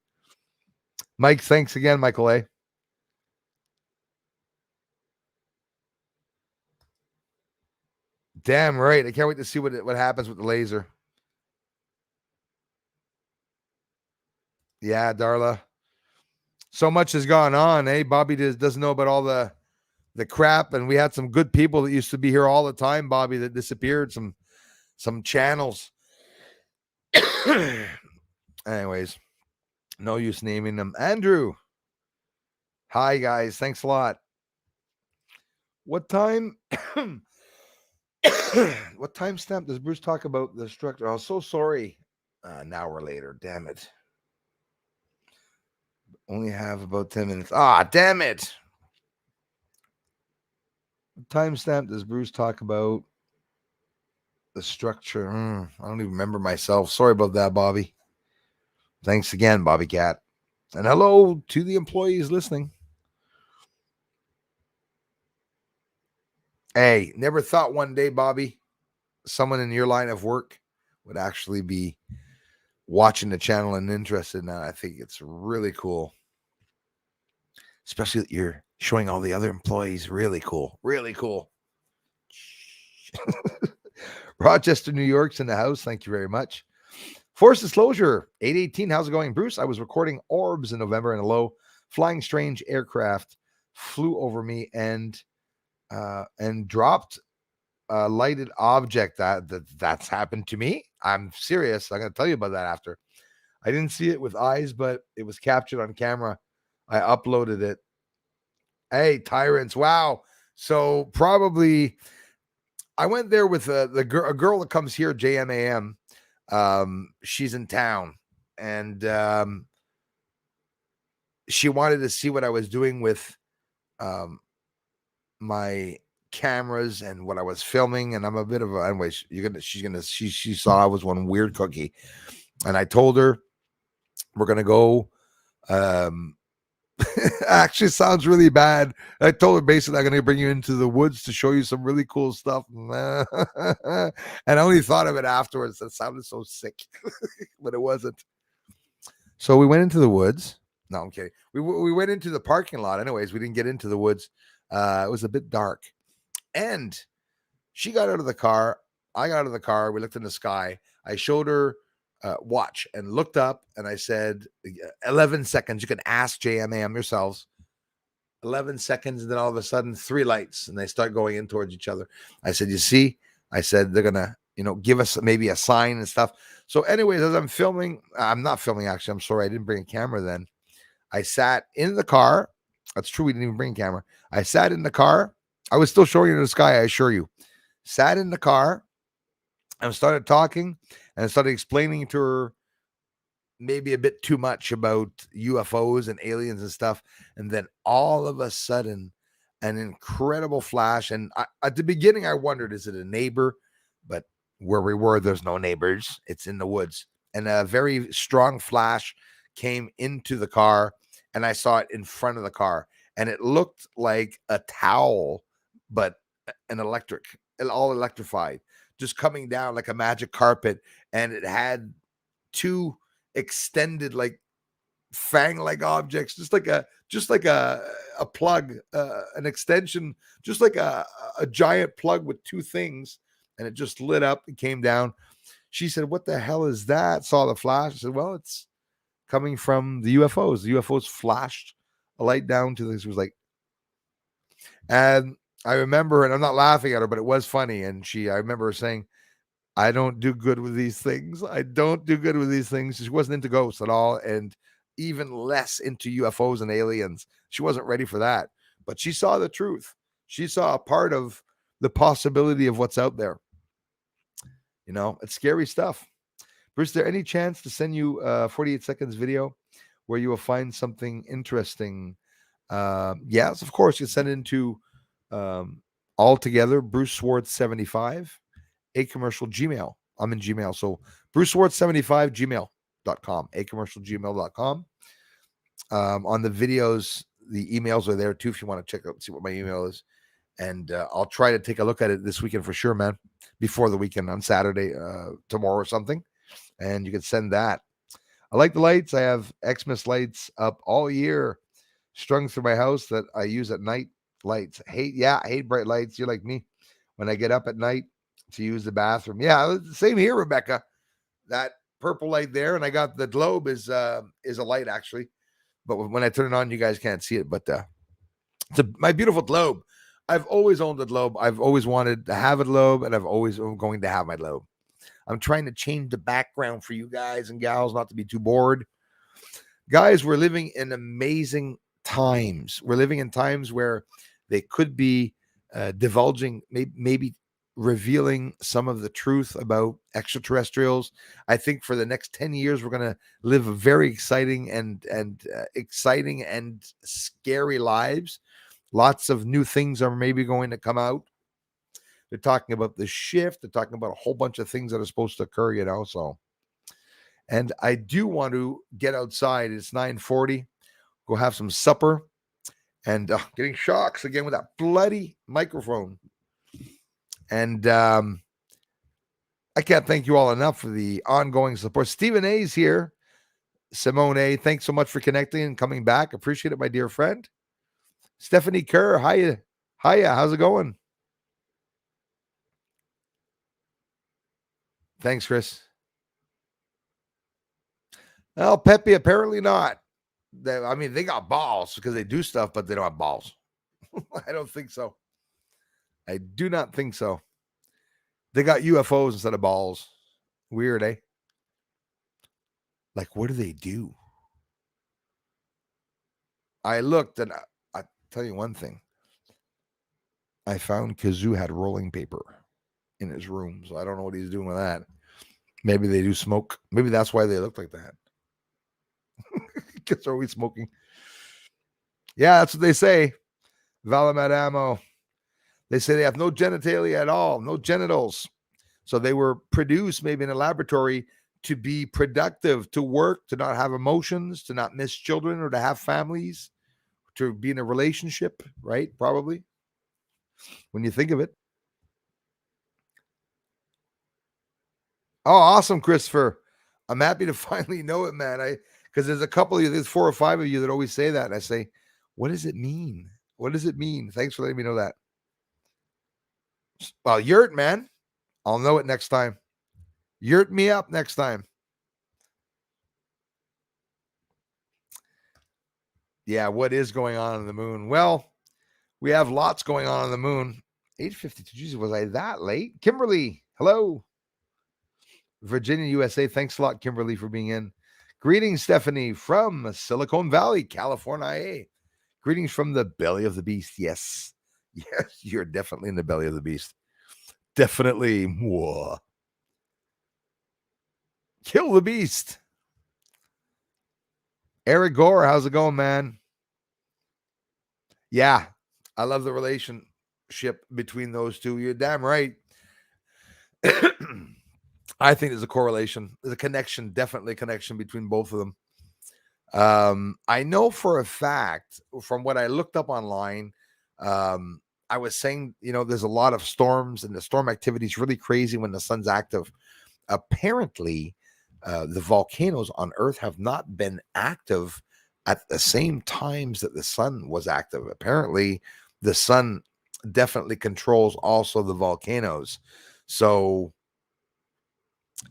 Mike, thanks again, Michael A. Damn right. I can't wait to see what happens with the laser. Yeah, Darla. So much has gone on, eh? Bobby doesn't know about all the crap, and we had some good people that used to be here all the time, Bobby, that disappeared, some channels. Anyways, no use naming them. Andrew. Hi, guys. Thanks a lot. What time? What time stamp does Bruce talk about the structure? I'm so sorry. An hour later. Damn it. Only have about 10 minutes. Ah, damn it. What time stamp does Bruce talk about the structure? I don't even remember myself. Sorry about that, Bobby. Thanks again, Bobby Cat. And hello to the employees listening. Hey, never thought one day, Bobby, someone in your line of work would actually be watching the channel and interested in that. I think it's really cool. Especially that you're showing all the other employees. Really cool. Really cool. Rochester, New York's in the house. Thank you very much. Force disclosure, 818. How's it going, Bruce? I was recording orbs in November in a low flying strange aircraft flew over me and dropped a lighted object. That's happened to me. I'm serious. I'm going to tell you about that after. I didn't see it with eyes, but it was captured on camera. I uploaded it. Hey, tyrants! Wow. So probably I went there with a girl that comes here, JMAM. She's in town, and she wanted to see what I was doing with my cameras and what I was filming. And I'm a bit of a, anyways, she saw I was one weird cookie, and I told her we're gonna go. Actually sounds really bad. I told her basically I'm going to bring you into the woods to show you some really cool stuff. And I only thought of it afterwards. That sounded so sick, but it wasn't. So we went into the woods. No, I'm kidding. We went into the parking lot. Anyways, we didn't get into the woods. It was a bit dark. And she got out of the car. I got out of the car. We looked in the sky. I showed her watch and looked up, and I said 11 seconds. You can ask JMAM yourselves. 11 seconds, and then all of a sudden 3 lights, and they start going in towards each other. I said, you see, I said, they're gonna give us maybe a sign and stuff. So anyways, as I'm filming, I'm not filming actually, I'm sorry, I didn't bring a camera then. I sat in the car. That's true, we didn't even bring a camera. I sat in the car. I was still showing you the sky, I assure you. Sat in the car and started talking and started explaining to her maybe a bit too much about UFOs and aliens and stuff. And then all of a sudden, an incredible flash. And at the beginning, I wondered, is it a neighbor? But where we were, there's no neighbors. It's in the woods. And a very strong flash came into the car, and I saw it in front of the car. And it looked like a towel, but an electric, all electrified, just coming down like a magic carpet. And it had 2 extended like fang-like objects, just like a plug, an extension, just like a giant plug with 2 things, and it just lit up and came down. She said, what the hell is that? Saw the flash. I said, well, it's coming from the UFOs. The UFOs flashed a light down to this. It was like, and I remember, and I'm not laughing at her, but it was funny. And I remember her saying, I don't do good with these things. I don't do good with these things. She wasn't into ghosts at all, and even less into UFOs and aliens. She wasn't ready for that. But she saw the truth. She saw a part of the possibility of what's out there. It's scary stuff. Bruce, is there any chance to send you a 48 seconds video where you will find something interesting? Yes, of course. You can send it into altogether Bruce Swartz 75. A commercial Gmail. I'm in Gmail. So Bruce Swartz 75 gmail.com, a commercial gmail.com. On the videos, the emails are there too if you want to check out, see what my email is. And I'll try to take a look at it this weekend for sure, man. Before the weekend on Saturday, tomorrow or something. And you can send that. I like the lights. I have Xmas lights up all year, strung through my house that I use at night. Lights. I hate bright lights. You're like me. When I get up at night to use the bathroom. Yeah, same here, Rebecca. That purple light there, and I got the globe is a light actually, but when I turn it on, you guys can't see it. But it's my beautiful globe. I've always owned a globe. I've always wanted to have a globe, and I've always going to have my globe. I'm trying to change the background for you guys and gals, not to be too bored. Guys, we're living in amazing times. We're living in times where they could be divulging, maybe revealing some of the truth about extraterrestrials. I think for the next 10 years, we're going to live very exciting and exciting and scary lives. Lots of new things are maybe going to come out. They're talking about the shift. They're talking about a whole bunch of things that are supposed to occur, so. And I do want to get outside. It's 9:40. Go have some supper. And getting shocks again with that bloody microphone. And I can't thank you all enough for the ongoing support. Stephen A's here. Simone A, thanks so much for connecting and coming back. Appreciate it, my dear friend. Stephanie Kerr, hiya. How's it going? Thanks, Chris. Well, Pepe, apparently not. They got balls because they do stuff, but they don't have balls. I don't think so. I do not think so. They got UFOs instead of balls. Weird, eh? Like, what do they do? I looked, and I tell you one thing. I found Kazoo had rolling paper in his room, so I don't know what he's doing with that. Maybe they do smoke. Maybe that's why they look like that. Because they're always smoking. Yeah, that's what they say. Valamat ammo. They say they have no genitalia at all, no genitals. So they were produced maybe in a laboratory to be productive, to work, to not have emotions, to not miss children or to have families, to be in a relationship, right? Probably. When you think of it. Oh, awesome, Christopher. I'm happy to finally know it, man. Because there's a couple of you, there's 4 or 5 of you that always say that. And I say, what does it mean? What does it mean? Thanks for letting me know that. Well, yurt, man. I'll know it next time. Yurt me up next time. Yeah, what is going on the moon? Well, we have lots going on the moon. 8:52. Jesus, was I that late? Kimberly, hello. Virginia, USA. Thanks a lot, Kimberly, for being in. Greetings, Stephanie, from Silicon Valley, California. Greetings from the belly of the beast. Yes. Yes, you're definitely in the belly of the beast. Definitely. Whoa. Kill the beast. Eric Gore, how's it going, man? Yeah, I love the relationship between those two. You're damn right. I think there's a correlation. There's a connection, definitely a connection between both of them. I know for a fact from what I looked up online, I was saying, there's a lot of storms and the storm activity is really crazy when the sun's active. Apparently, the volcanoes on Earth have not been active at the same times that the sun was active. Apparently, the sun definitely controls also the volcanoes. So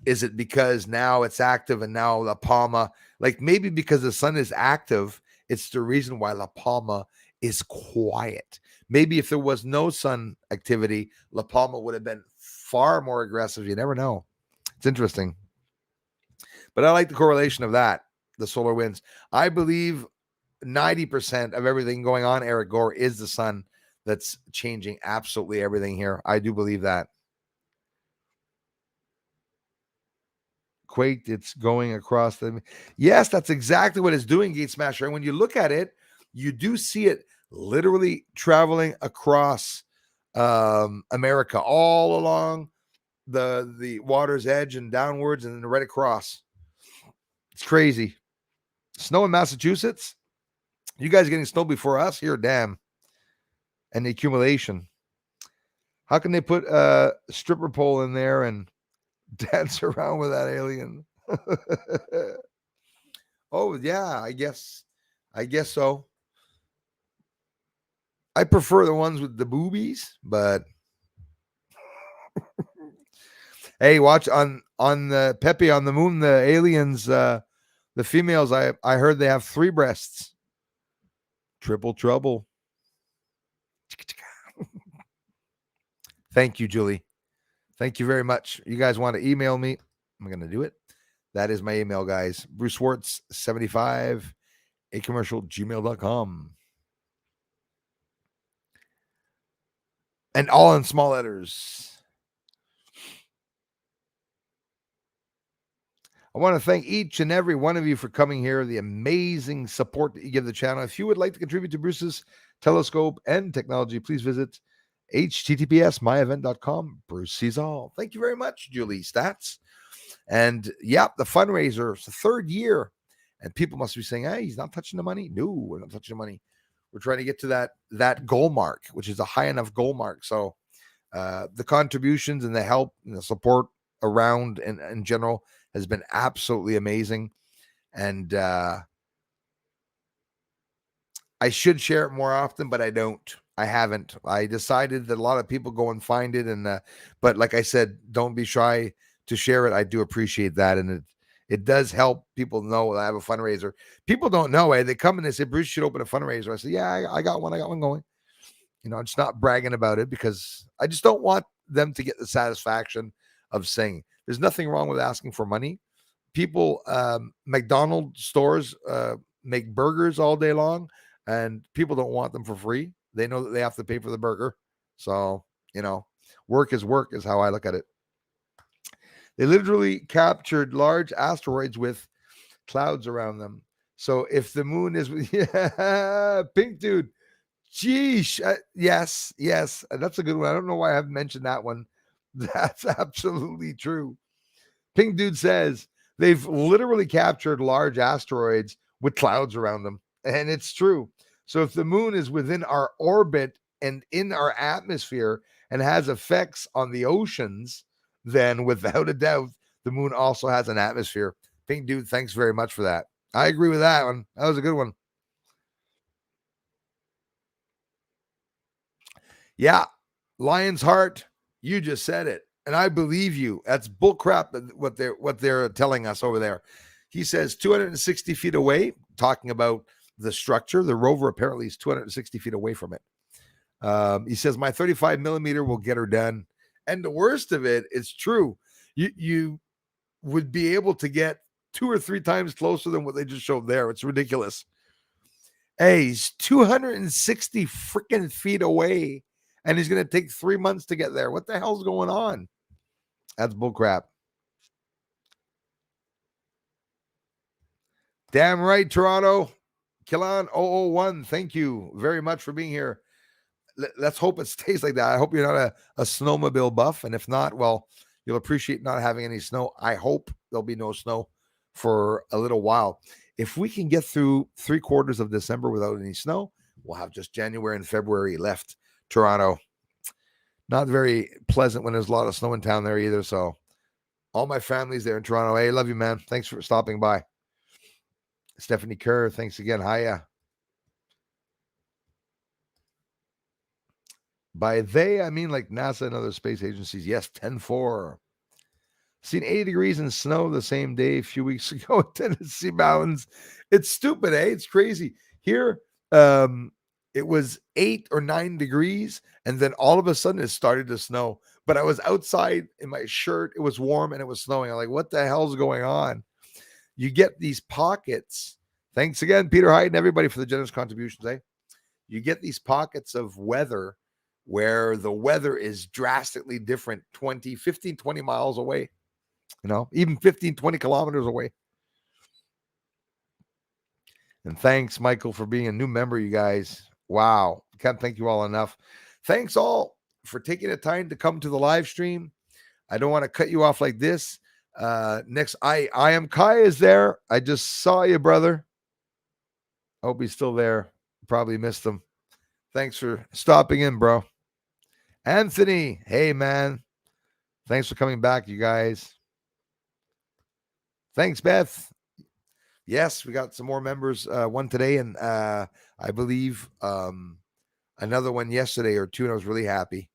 is it because now it's active and now La Palma, like maybe because the sun is active, it's the reason why La Palma is quiet. Maybe if there was no sun activity, La Palma would have been far more aggressive. You never know. It's interesting. But I like the correlation of that, the solar winds. I believe 90% of everything going on, Eric Gore, is the sun that's changing absolutely everything here. I do believe that. Quaked, it's going across the. Yes, that's exactly what it's doing, Gate Smasher. And when you look at it, you do see it literally traveling across America, all along the water's edge and downwards and then right across. It's crazy. Snow in Massachusetts. You guys getting snow before us here? Damn. And the accumulation. How can they put a stripper pole in there and dance around with that alien? Oh, yeah, I guess so. I prefer the ones with the boobies, but hey, watch on the Pepe on the moon, the aliens, the females, I heard they have 3 breasts. Triple trouble. Thank you, Julie. Thank you very much. You guys want to email me? I'm going to do it. That is my email, guys. Bruce Schwartz 75 acommercial@gmail.com. and all in small letters. I want to thank each and every one of you for coming here, the amazing support that you give the channel. If you would like to contribute to Bruce's telescope and technology, please visit https://myevent.com. Bruce sees all. Thank you very much, Julie Stats. And yeah, the fundraiser, it's the third year. And people must be saying, hey, he's not touching the money. No, we're not touching the money. We're trying to get to that goal mark, which is a high enough goal mark. So the contributions and the help and the support around and in general has been absolutely amazing. And I should share it more often, but I don't. I haven't. I decided that a lot of people go and find it. And but like I said, don't be shy to share it. I do appreciate that. And it does help people know that I have a fundraiser. People don't know. They come and they say, Bruce should open a fundraiser. I say, yeah, I got one. I got one going. I'm just not bragging about it because I just don't want them to get the satisfaction of saying there's nothing wrong with asking for money. People, McDonald's stores make burgers all day long, and people don't want them for free. They know that they have to pay for the burger. So, work is how I look at it. They literally captured large asteroids with clouds around them. So if the moon is, yeah, pink dude, Geesh. Yes. That's a good one. I don't know why I haven't mentioned that one. That's absolutely true. Pink Dude says they've literally captured large asteroids with clouds around them. And it's true. So if the moon is within our orbit and in our atmosphere and has effects on the oceans, then without a doubt, the moon also has an atmosphere. Pink Dude, thanks very much for that. I agree with that one. That was a good one. Yeah, Lion's Heart, you just said it, and I believe you. That's bullcrap. What they're telling us over there. He says 260 feet away, talking about the structure. The rover apparently is 260 feet away from it. He says my 35 millimeter will get her done, and the worst of it is true. You would be able to get 2 or 3 times closer than what they just showed there. It's ridiculous. Hey, he's 260 freaking feet away, and he's going to take 3 months to get there. What the hell's going on? That's bullcrap. Damn right, Toronto. Killan 001, thank you very much for being here. Let's hope it stays like that. I hope you're not a snowmobile buff. And if not, well, you'll appreciate not having any snow. I hope there'll be no snow for a little while. If we can get through 3/4 of December without any snow, we'll have just January and February left. Toronto, not very pleasant when there's a lot of snow in town there either. So all my family's there in Toronto. Hey, love you, man. Thanks for stopping by. Stephanie Kerr, thanks again. Hiya. By they, I mean like NASA and other space agencies. Yes, 10-4. Seen 80 degrees in snow the same day a few weeks ago in Tennessee mountains. It's stupid, eh? It's crazy. Here, it was 8 or 9 degrees, and then all of a sudden it started to snow. But I was outside in my shirt. It was warm and it was snowing. I'm like, what the hell's going on? You get these pockets. Thanks again, Peter Hyde and everybody for the generous contributions, eh? You get these pockets of weather where the weather is drastically different 15, 20 miles away, even 15, 20 kilometers away. And thanks, Michael, for being a new member, you guys. Wow. Can't thank you all enough. Thanks all for taking the time to come to the live stream. I don't want to cut you off like this. Next, I am Kai is there. I just saw you, brother. I hope he's still there. Probably missed him. Thanks for stopping in, bro. Anthony, hey, man. Thanks for coming back, you guys. Thanks, Beth. Yes, we got some more members. One today, and I believe another one yesterday or two, and I was really happy.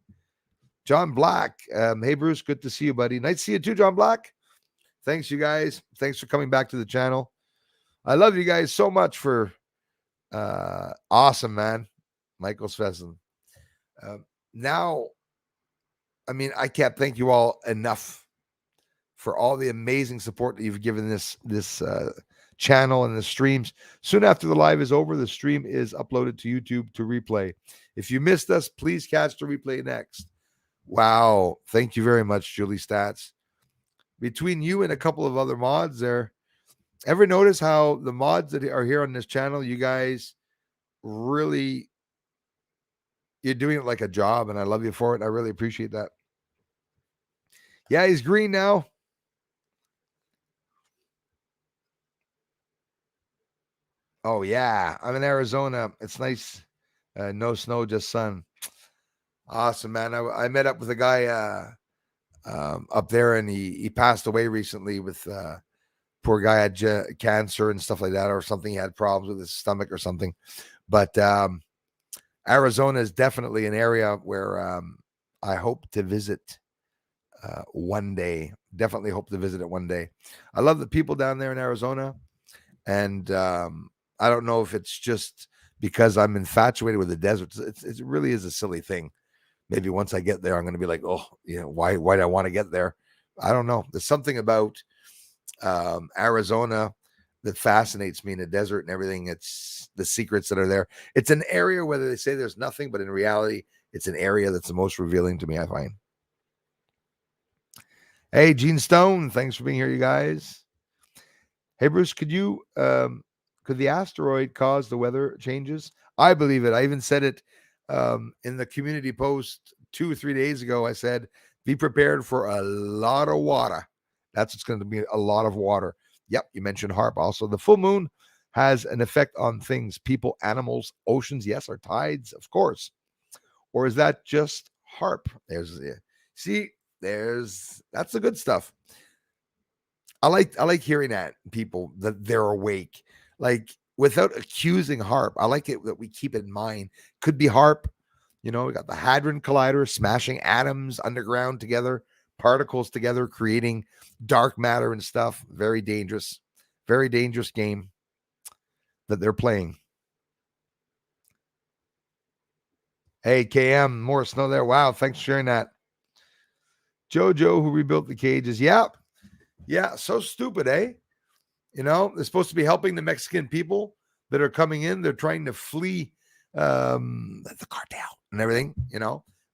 John Black. Hey, Bruce. Good to see you, buddy. Nice to see you too, John Black. Thanks, you guys. Thanks for coming back to the channel. I love you guys so much for awesome, man. Michael Svesson. Now, I mean, I can't thank you all enough for all the amazing support that you've given this channel and the streams. Soon after the live is over, the stream is uploaded to YouTube to replay. If you missed us, please catch the replay next. Wow. Thank you very much, Julie Stats. Between you and a couple of other mods there, ever notice how the mods that are here on this channel, you guys really, you're doing it like a job, and I love you for it. I really appreciate that. Yeah, he's green now. Oh, yeah. I'm in Arizona. It's nice. No snow, just sun. Awesome, man. I met up with a guy up there, and he passed away recently with poor guy had cancer and stuff like that, or something. He had problems with his stomach or something. But Arizona is definitely an area where I hope to visit one day. Definitely hope to visit it one day. I love the people down there in Arizona. And I don't know if it's just because I'm infatuated with the desert. It really is a silly thing. Maybe once I get there, I'm going to be like, oh, why do I want to get there? I don't know. There's something about Arizona that fascinates me in the desert and everything. It's the secrets that are there. It's an area where they say there's nothing, but in reality, it's an area that's the most revealing to me, I find. Hey, Gene Stone, thanks for being here, you guys. Hey, Bruce, could the asteroid cause the weather changes? I believe it. I even said it in the community post 2 or 3 days ago. I said, be prepared for a lot of water. That's what's going to be, a lot of water. Yep, you mentioned HARP. Also, the full moon has an effect on things, people, animals, oceans. Yes, our tides, of course. Or is that just HARP? That's the good stuff. I like hearing that people that they're awake, like without accusing HARP. I like it that we keep in mind. Could be HARP. We got the Hadron Collider smashing atoms underground together, particles together, creating dark matter and stuff. Very dangerous game that they're playing. Hey, KM, more snow there. Wow, thanks for sharing that. Jojo, who rebuilt the cages. Yep. Yeah, so stupid, eh? They're supposed to be helping the Mexican people that are coming in. They're trying to flee the cartel and everything,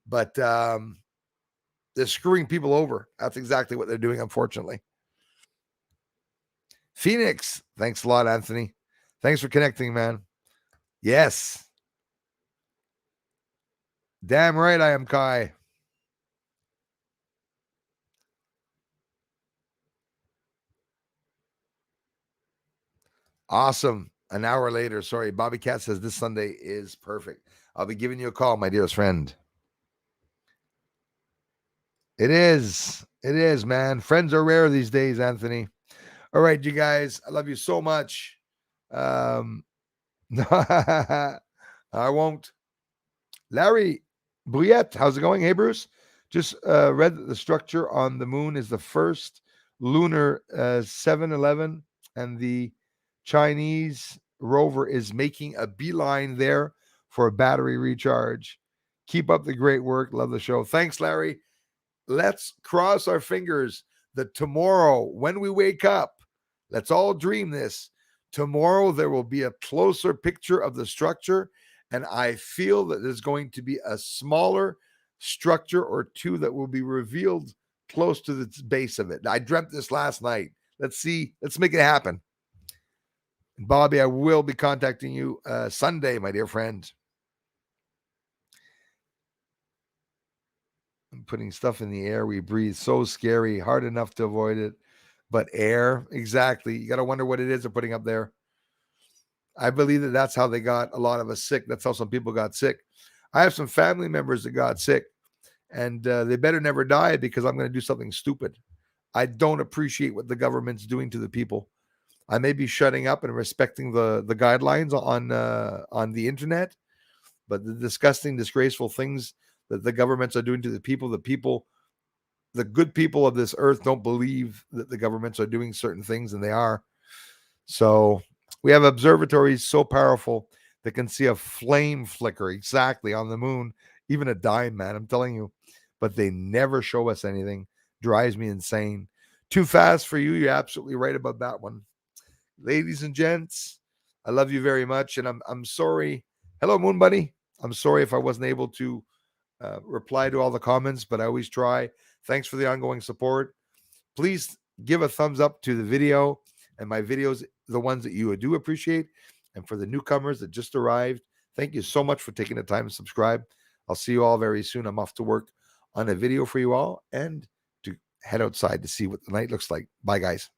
but they're screwing people over. That's exactly what they're doing, unfortunately. Phoenix, thanks a lot, Anthony. Thanks for connecting, man. Yes. Damn right I am, Kai. Awesome. An hour later. Sorry, Bobby Cat says this Sunday is perfect. I'll be giving you a call, my dearest friend. It is, man. Friends are rare these days, Anthony. All right, you guys. I love you so much. I won't. Larry Bouillette, how's it going? Hey, Bruce. Just read that the structure on the moon is the first lunar 711, and the Chinese rover is making a beeline there for a battery recharge. Keep up the great work. Love the show. Thanks, Larry. Let's cross our fingers that tomorrow, when we wake up, let's all dream this. Tomorrow, there will be a closer picture of the structure, and I feel that there's going to be a smaller structure or two that will be revealed close to the base of it. I dreamt this last night. Let's see. Let's make it happen. Bobby, I will be contacting you Sunday, my dear friend. I'm putting stuff in the air we breathe. So scary, hard enough to avoid it. But air, exactly. You got to wonder what it is they're putting up there. I believe that that's how they got a lot of us sick. That's how some people got sick. I have some family members that got sick, and they better never die because I'm going to do something stupid. I don't appreciate what the government's doing to the people. I may be shutting up and respecting the guidelines on the internet, but the disgusting, disgraceful things that the governments are doing to the people, the good people of this earth don't believe that the governments are doing certain things, and they are. So we have observatories so powerful that can see a flame flicker exactly on the moon, even a dime, man, I'm telling you. But they never show us anything. Drives me insane. Too fast for you. You're absolutely right about that one. ladies and gents, I love you very much, and I'm sorry. Hello, Moon Bunny. I'm sorry if I wasn't able to reply to all the comments, but I always try. Thanks for the ongoing support. Please give a thumbs up to the video and my videos, the ones that you do appreciate. And for the newcomers that just arrived, thank you so much for taking the time to subscribe. I'll see you all very soon. I'm off to work on a video for you all and to head outside to see what the night looks like. Bye, guys.